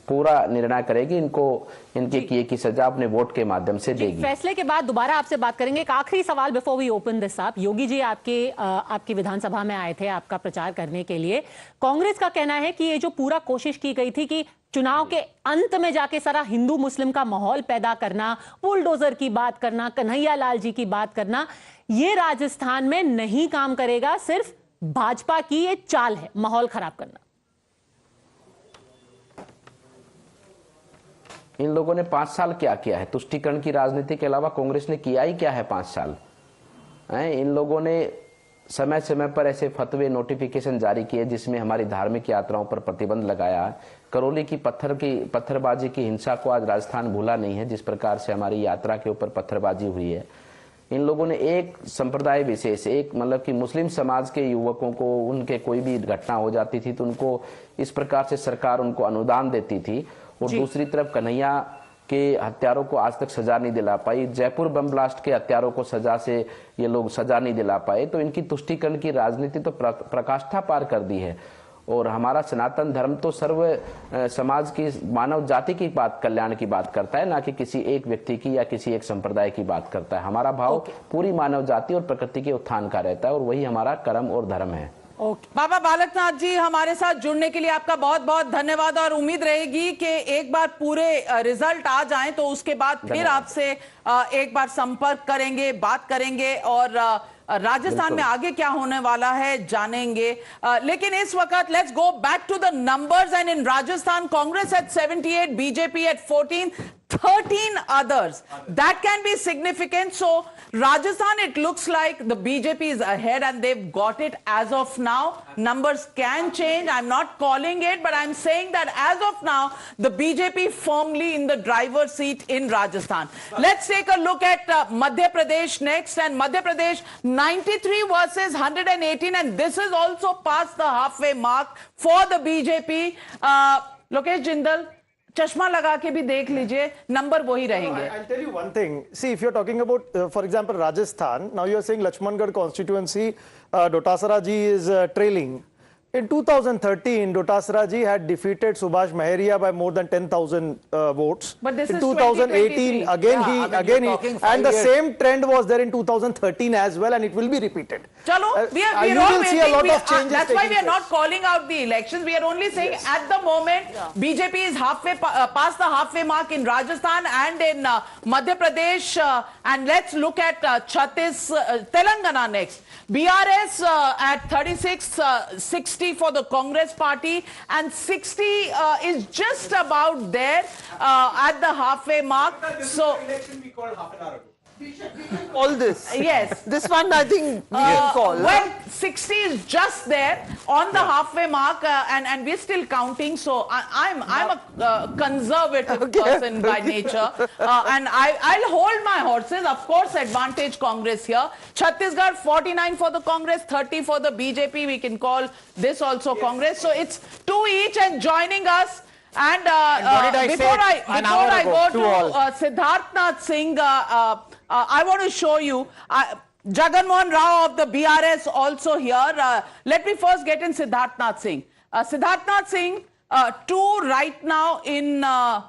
पूरा निर्णय करेगी, इनको इनके किए की सजा अपने वोट के माध्यम से देगी। फैसले के बाद दोबारा आपसे बात करेंगे। एक आखिरी सवाल before we open this up. Yogi ji आपकी विधानसभा में आए थे आपका प्रचार करने के लिए। कांग्रेस का कहना है कि ये जो पूरा कोशिश की गई थी कि चुनाव के अंत में जाके सारा हिंदू मुस्लिम का माहौल पैदा करना, बुलडोजर की बात करना, कन्हैया लाल जी की बात करना, ये राजस्थान में नहीं काम करेगा। सिर्फ भाजपा की ये चाल है माहौल खराब करना। इन लोगों ने 5 साल क्या किया है? तुष्टीकरण की राजनीति के अलावा कांग्रेस ने किया ही क्या है 5 साल? इन लोगों ने समय समय पर ऐसे फतवे नोटिफिकेशन जारी किए जिसमें हमारी धार्मिक यात्राओं पर प्रतिबंध लगाया। करौली की पत्थरबाजी की हिंसा को आज राजस्थान भूला नहीं है, जिस प्रकार से हमारी यात्रा के ऊपर पत्थरबाजी हुई है। इन लोगों ने एक संप्रदाय विशेष, एक मतलब कि मुस्लिम समाज के युवकों को उनके कोई भी घटना हो जाती थी तो उनको इस प्रकार से सरकार उनको अनुदान देती थी, और दूसरी तरफ कन्हैया के हत्यारों को आज तक सजा नहीं दिला पाई। जयपुर बम ब्लास्ट के हत्यारों को सजा से ये लोग सजा नहीं दिला पाए। तो इनकी तुष्टीकरण की राजनीति तो प्रकाष्ठा पार कर दी है। और हमारा सनातन धर्म तो सर्व समाज की, मानव जाति की बात, कल्याण की बात करता है, ना कि किसी एक व्यक्ति की या किसी एक संप्रदाय की बात करता है। हमारा भाव पूरी मानव जाति और प्रकृति के उत्थान का रहता है, और वही हमारा कर्म और धर्म है। बाबा बालकनाथ जी, हमारे साथ जुड़ने के लिए आपका बहुत बहुत धन्यवाद, और उम्मीद रहेगी कि एक बार पूरे रिजल्ट आ जाएं तो उसके बाद फिर आपसे एक बार संपर्क करेंगे, बात करेंगे, और राजस्थान में आगे क्या होने वाला है जानेंगे। लेकिन इस वक्त let's go back to the numbers, and in Rajasthan Congress at 78, BJP at 14, 13 others. That can be significant. So Rajasthan, it looks like the BJP is ahead and they've got it as of now. Numbers can change. I'm not calling it, but I'm saying that as of now, the BJP firmly in the driver's seat in Rajasthan. Let's take a look at Madhya Pradesh next. And Madhya Pradesh, 93 versus 118. And this is also past the halfway mark for the BJP. Lokesh Jindal, चश्मा लगा के भी देख लीजिए, number वही रहेंगे। I'll tell you one thing. See, if you're talking about, for example, Rajasthan, now you're saying Lachmangarh constituency, Dotasara ji is trailing. In 2013, Dotasara ji had defeated Subhash Maharia by more than 10,000 votes. But this in is 2018, and the same trend was there in 2013 as well, and it will be repeated. Chalo, we are all waiting. That's why we are not calling out the elections. We are only saying at the moment, BJP is halfway past the halfway mark in Rajasthan and in Madhya Pradesh. And let's look at Telangana next. BRS at 36, 60 for the Congress party, and 60 is just about there at the halfway mark. So We called half an hour ago. All this. Yes. This one I think we can call. Well, 60 is just there on the halfway mark, and we're still counting. So I'm a conservative person by nature, and I'll hold my horses. Of course, advantage Congress here. Chhattisgarh 49 for the Congress, 30 for the BJP. We can call this also Congress. So it's 2 each, and joining us. And before I go to Siddharth Nath Singh, I want to show you Jagan Mohan Rao of the BRS also here. Let me first get in Siddharth Nath Singh. Siddharth Nath Singh, 2 right now in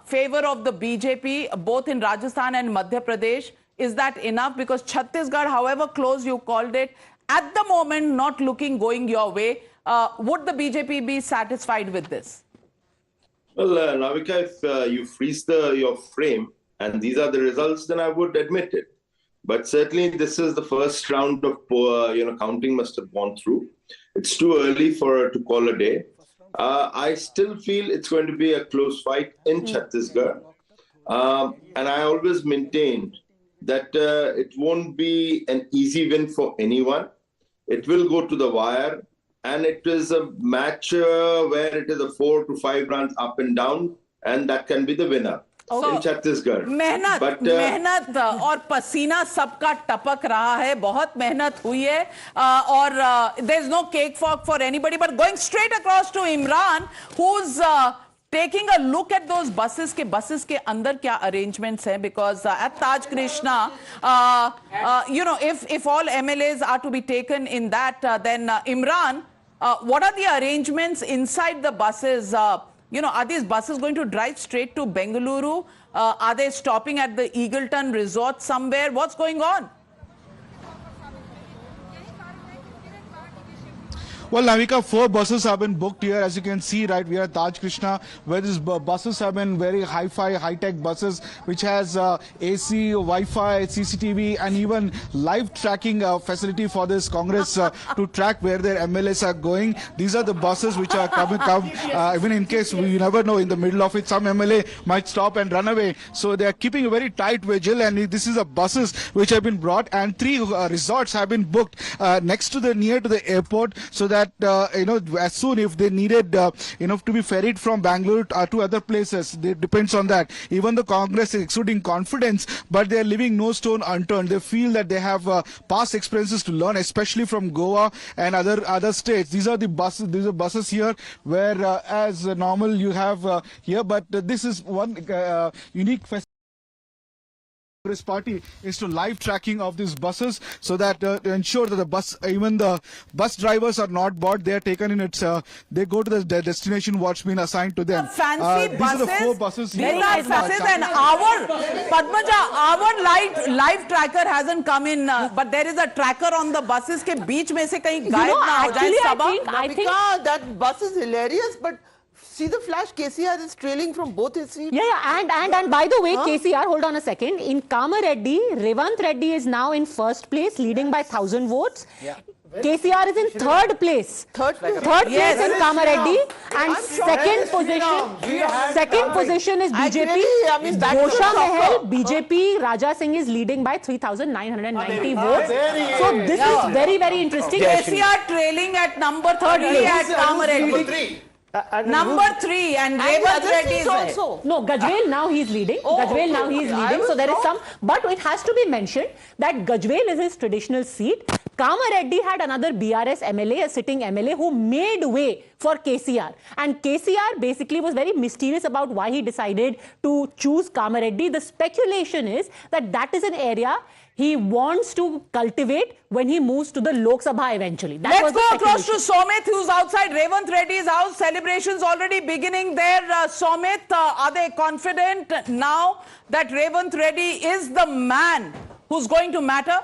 favor of the BJP, both in Rajasthan and Madhya Pradesh. Is that enough? Because Chhattisgarh, however close you called it, at the moment not going your way. Would the BJP be satisfied with this? Well, Navika, if you freeze your frame and these are the results, then I would admit it. But certainly this is the first round of counting must have gone through. It's too early to call a day. I still feel it's going to be a close fight in Chhattisgarh. And I always maintained that it won't be an easy win for anyone. It will go to the wire. And it is a match where it is a 4 to 5 runs up and down, and that can be the winner in Chhattisgarh. मेहनत और पसीना सबका टपक रहा है, बहुत मेहनत हुई है, और there's no cake for anybody. But going straight across to Imran, who's taking a look at those buses के अंदर क्या arrangements हैं, because at Taj Krishna, if all MLAs are to be taken in that, then Imran, what are the arrangements inside the buses? you know, are these buses going to drive straight to Bengaluru? Are they stopping at the Eagleton Resort somewhere? What's going on? Well, Navika, 4 buses have been booked here. As you can see, right, we are at Taj Krishna, where these buses have been very hi-fi, high-tech buses, which has AC, Wi-Fi, CCTV, and even live tracking facility for this Congress to track where their MLAs are going. These are the buses which are coming, even in case we never know, in the middle of it, some MLA might stop and run away. So they are keeping a very tight vigil, and this is the buses which have been brought, and 3 resorts have been booked next to near to the airport, so that you know, as soon if they needed you know, to be ferried from Bangalore to other places, it depends on that. Even the Congress is exuding confidence, but they are leaving no stone unturned. They feel that they have past experiences to learn, especially from Goa and other states. These are the buses. These are buses here where as normal you have here, but this is one unique facility. Congress party is to live tracking of these buses, so that to ensure that even the bus drivers are not bought. They are taken in its they go to the destination what's been assigned to them. Fancy buses. These are the 4 buses. These are buses, and our Padmaja, our live tracker hasn't come in, but there is a tracker on the buses ke beech mein se kahin gayab na ho jaye. I think that bus is hilarious, but see the flash, KCR is trailing from both his seats. Yeah, and by the way, KCR, hold on a second. In Kamareddy, Revant Reddy is now in first place, leading by 1,000 votes. Yeah. KCR is in 3rd place. Third place in Kamareddy, and second position is BJP. Gosha Mahal, BJP, Raja Singh is leading by 3,990 votes. So this is very, very interesting. KCR trailing at number 3 at Kamareddy. Number 3 and Revant Reddy is also. No, Gajwel now he's leading. Gajwel now he's leading. So there is some, but it has to be mentioned that Gajwel is his traditional seat. Kamareddy had another BRS MLA, a sitting MLA, who made way for KCR. And KCR basically was very mysterious about why he decided to choose Kamareddy. The speculation is that that is an area he wants to cultivate when he moves to the Lok Sabha eventually. Let's go across to Somit, who's outside Revant Reddy's house. Celebrations already beginning there. Somit, are they confident now that Revant Reddy is the man who's going to matter?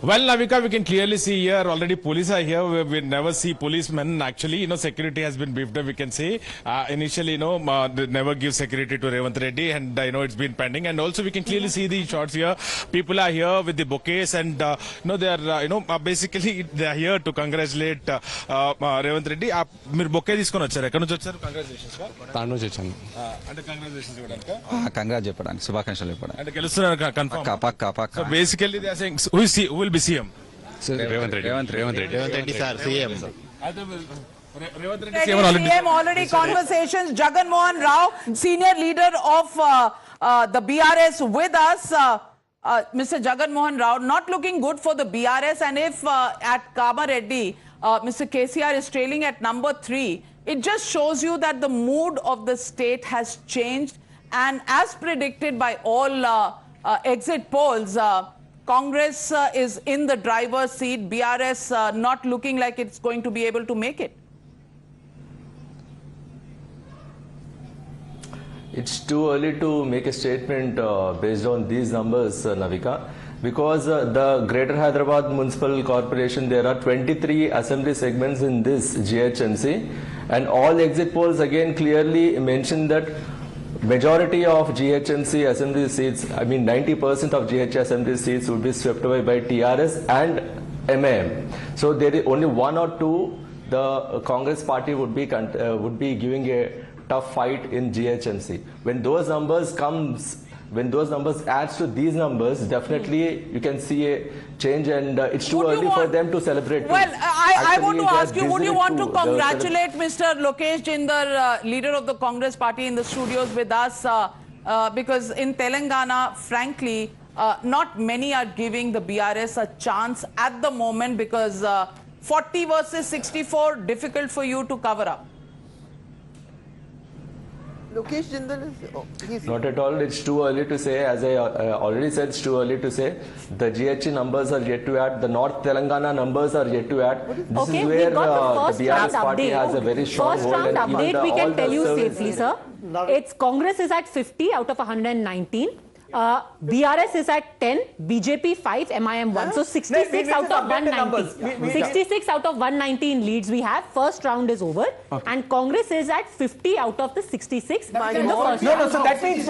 Well, Navika, we can clearly see here already police are here. We never see policemen. Actually, you know, security has been beefed up, we can say. Initially, you know, they never give security to Revant Reddy, and you know, it's been pending. And also, we can clearly see the shots here. People are here with the bouquets, and you know, they are, you know, basically they are here to congratulate Revant Reddy. మీరు bouquet తీసుకొని వచ్చారు, ఎక్కడ నుంచి వచ్చారు? Congratulations తాను నుంచి వచ్చాను. అంటే కంగ్రాచులేషన్స్ ఇవ్వడానికి, కంగ్రాట్స్ చెప్పడానికి, శుభాకాంక్షలు చెప్పడానికి. అంటే గెలుస్తున్నారు కన్ఫర్మ్. పక్కా. So basically they are saying who will be CM? Revant Reddy sir, CM. CM already conversations. Jagan Mohan Rao, senior leader of the BRS with us. Mr. Jagan Mohan Rao, not looking good for the BRS, and if at Kamareddy, Mr. KCR is trailing at number 3, it just shows you that the mood of the state has changed, and as predicted by all exit polls, Congress is in the driver's seat. BRS not looking like it's going to be able to make it. It's too early to make a statement based on these numbers, Navika, because the Greater Hyderabad Municipal Corporation, there are 23 assembly segments in this GHMC, and all exit polls again clearly mention that majority of GHMC assembly seats, I mean 90% of GH assembly seats would be swept away by TRS and MAM. So there is only 1 or 2 the Congress party would be giving a tough fight in GHMC. When those numbers adds to these numbers, definitely you can see a change, and it's too early for them to celebrate. Well, I want to ask you, would you want to congratulate Mr. Lokesh Jindal, leader of the Congress party, in the studios with us, because in Telangana, frankly, not many are giving the BRS a chance at the moment, because 40 versus 64, difficult for you to cover up. Lokesh Jindal is... Not at all. It's too early to say. As I already said, it's too early to say. The GHG numbers are yet to add. The North Telangana numbers are yet to add. This is where the BRS party has a very strong hold. First round update, we can tell you safely, sir. It's Congress is at 50 out of 119. BRS is at 10, BJP 5, MIM 1. So 66 out of 119. 66 out of 119 leads we have. First round is over. Okay. And Congress is at 50 out of the 66 in the first round. No, so that means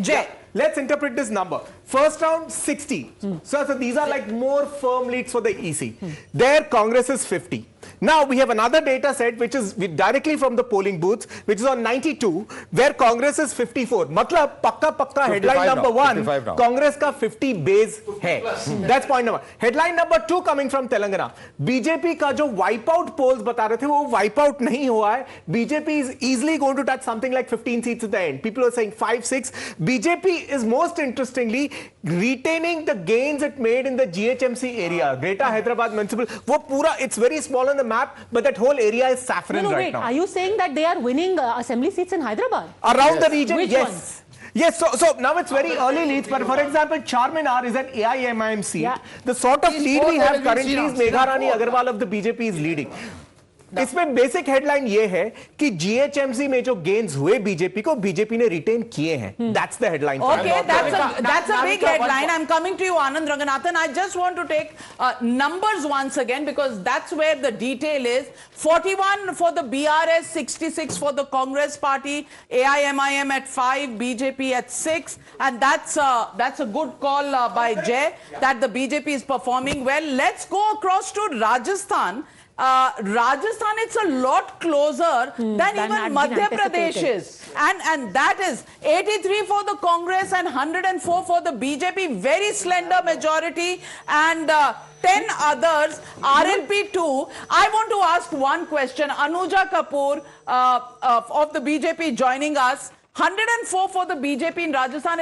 Jay. Let's interpret this number. First round, 60. So these are like more firm leads for the EC. There, Congress is 50. Now, we have another data set which is directly from the polling booths, which is on 92, where Congress is 54. Matlab, pakka headline number 1, Congress ka 50 base hai. That's point number. Headline number 2 coming from Telangana. BJP ka jo wipeout polls bata rahe the, wo wipeout nahi hua hai. BJP is easily going to touch something like 15 seats at the end. People are saying 5, 6. BJP is most interestingly retaining the gains it made in the GHMC area, Greater Hyderabad Municipal. Wo pura, it's very small on the map, but that whole area is saffron right now. Are you saying that they are winning assembly seats in Hyderabad? Around the region, Which yes. ones? Yes, so now it's very early leads, but for example, Charminar is an AIMIM seat. Yeah. The sort of lead we have currently is Megharani Agarwal of the BJP is leading. इसमें basic headline ये है कि GHMC में जो gains हुए BJP को BJP ने retain किए हैं. That's the headline. Okay, that's a big headline. I'm coming to you, Anand Ranganathan. I just want to take numbers once again because that's where the detail is. 41 for the BRS, 66 for the Congress party, AIMIM at 5, BJP at 6, and that's a good call by Jay that the BJP is performing well. Let's go across to Rajasthan. Rajasthan, it's a lot closer than even Madhya Pradesh is. And that is 83 for the Congress and 104 for the BJP. Very slender majority. And 10 others, RLP 2. I want to ask one question. Anuja Kapoor of the BJP joining us. 104 for the BJP in Rajasthan.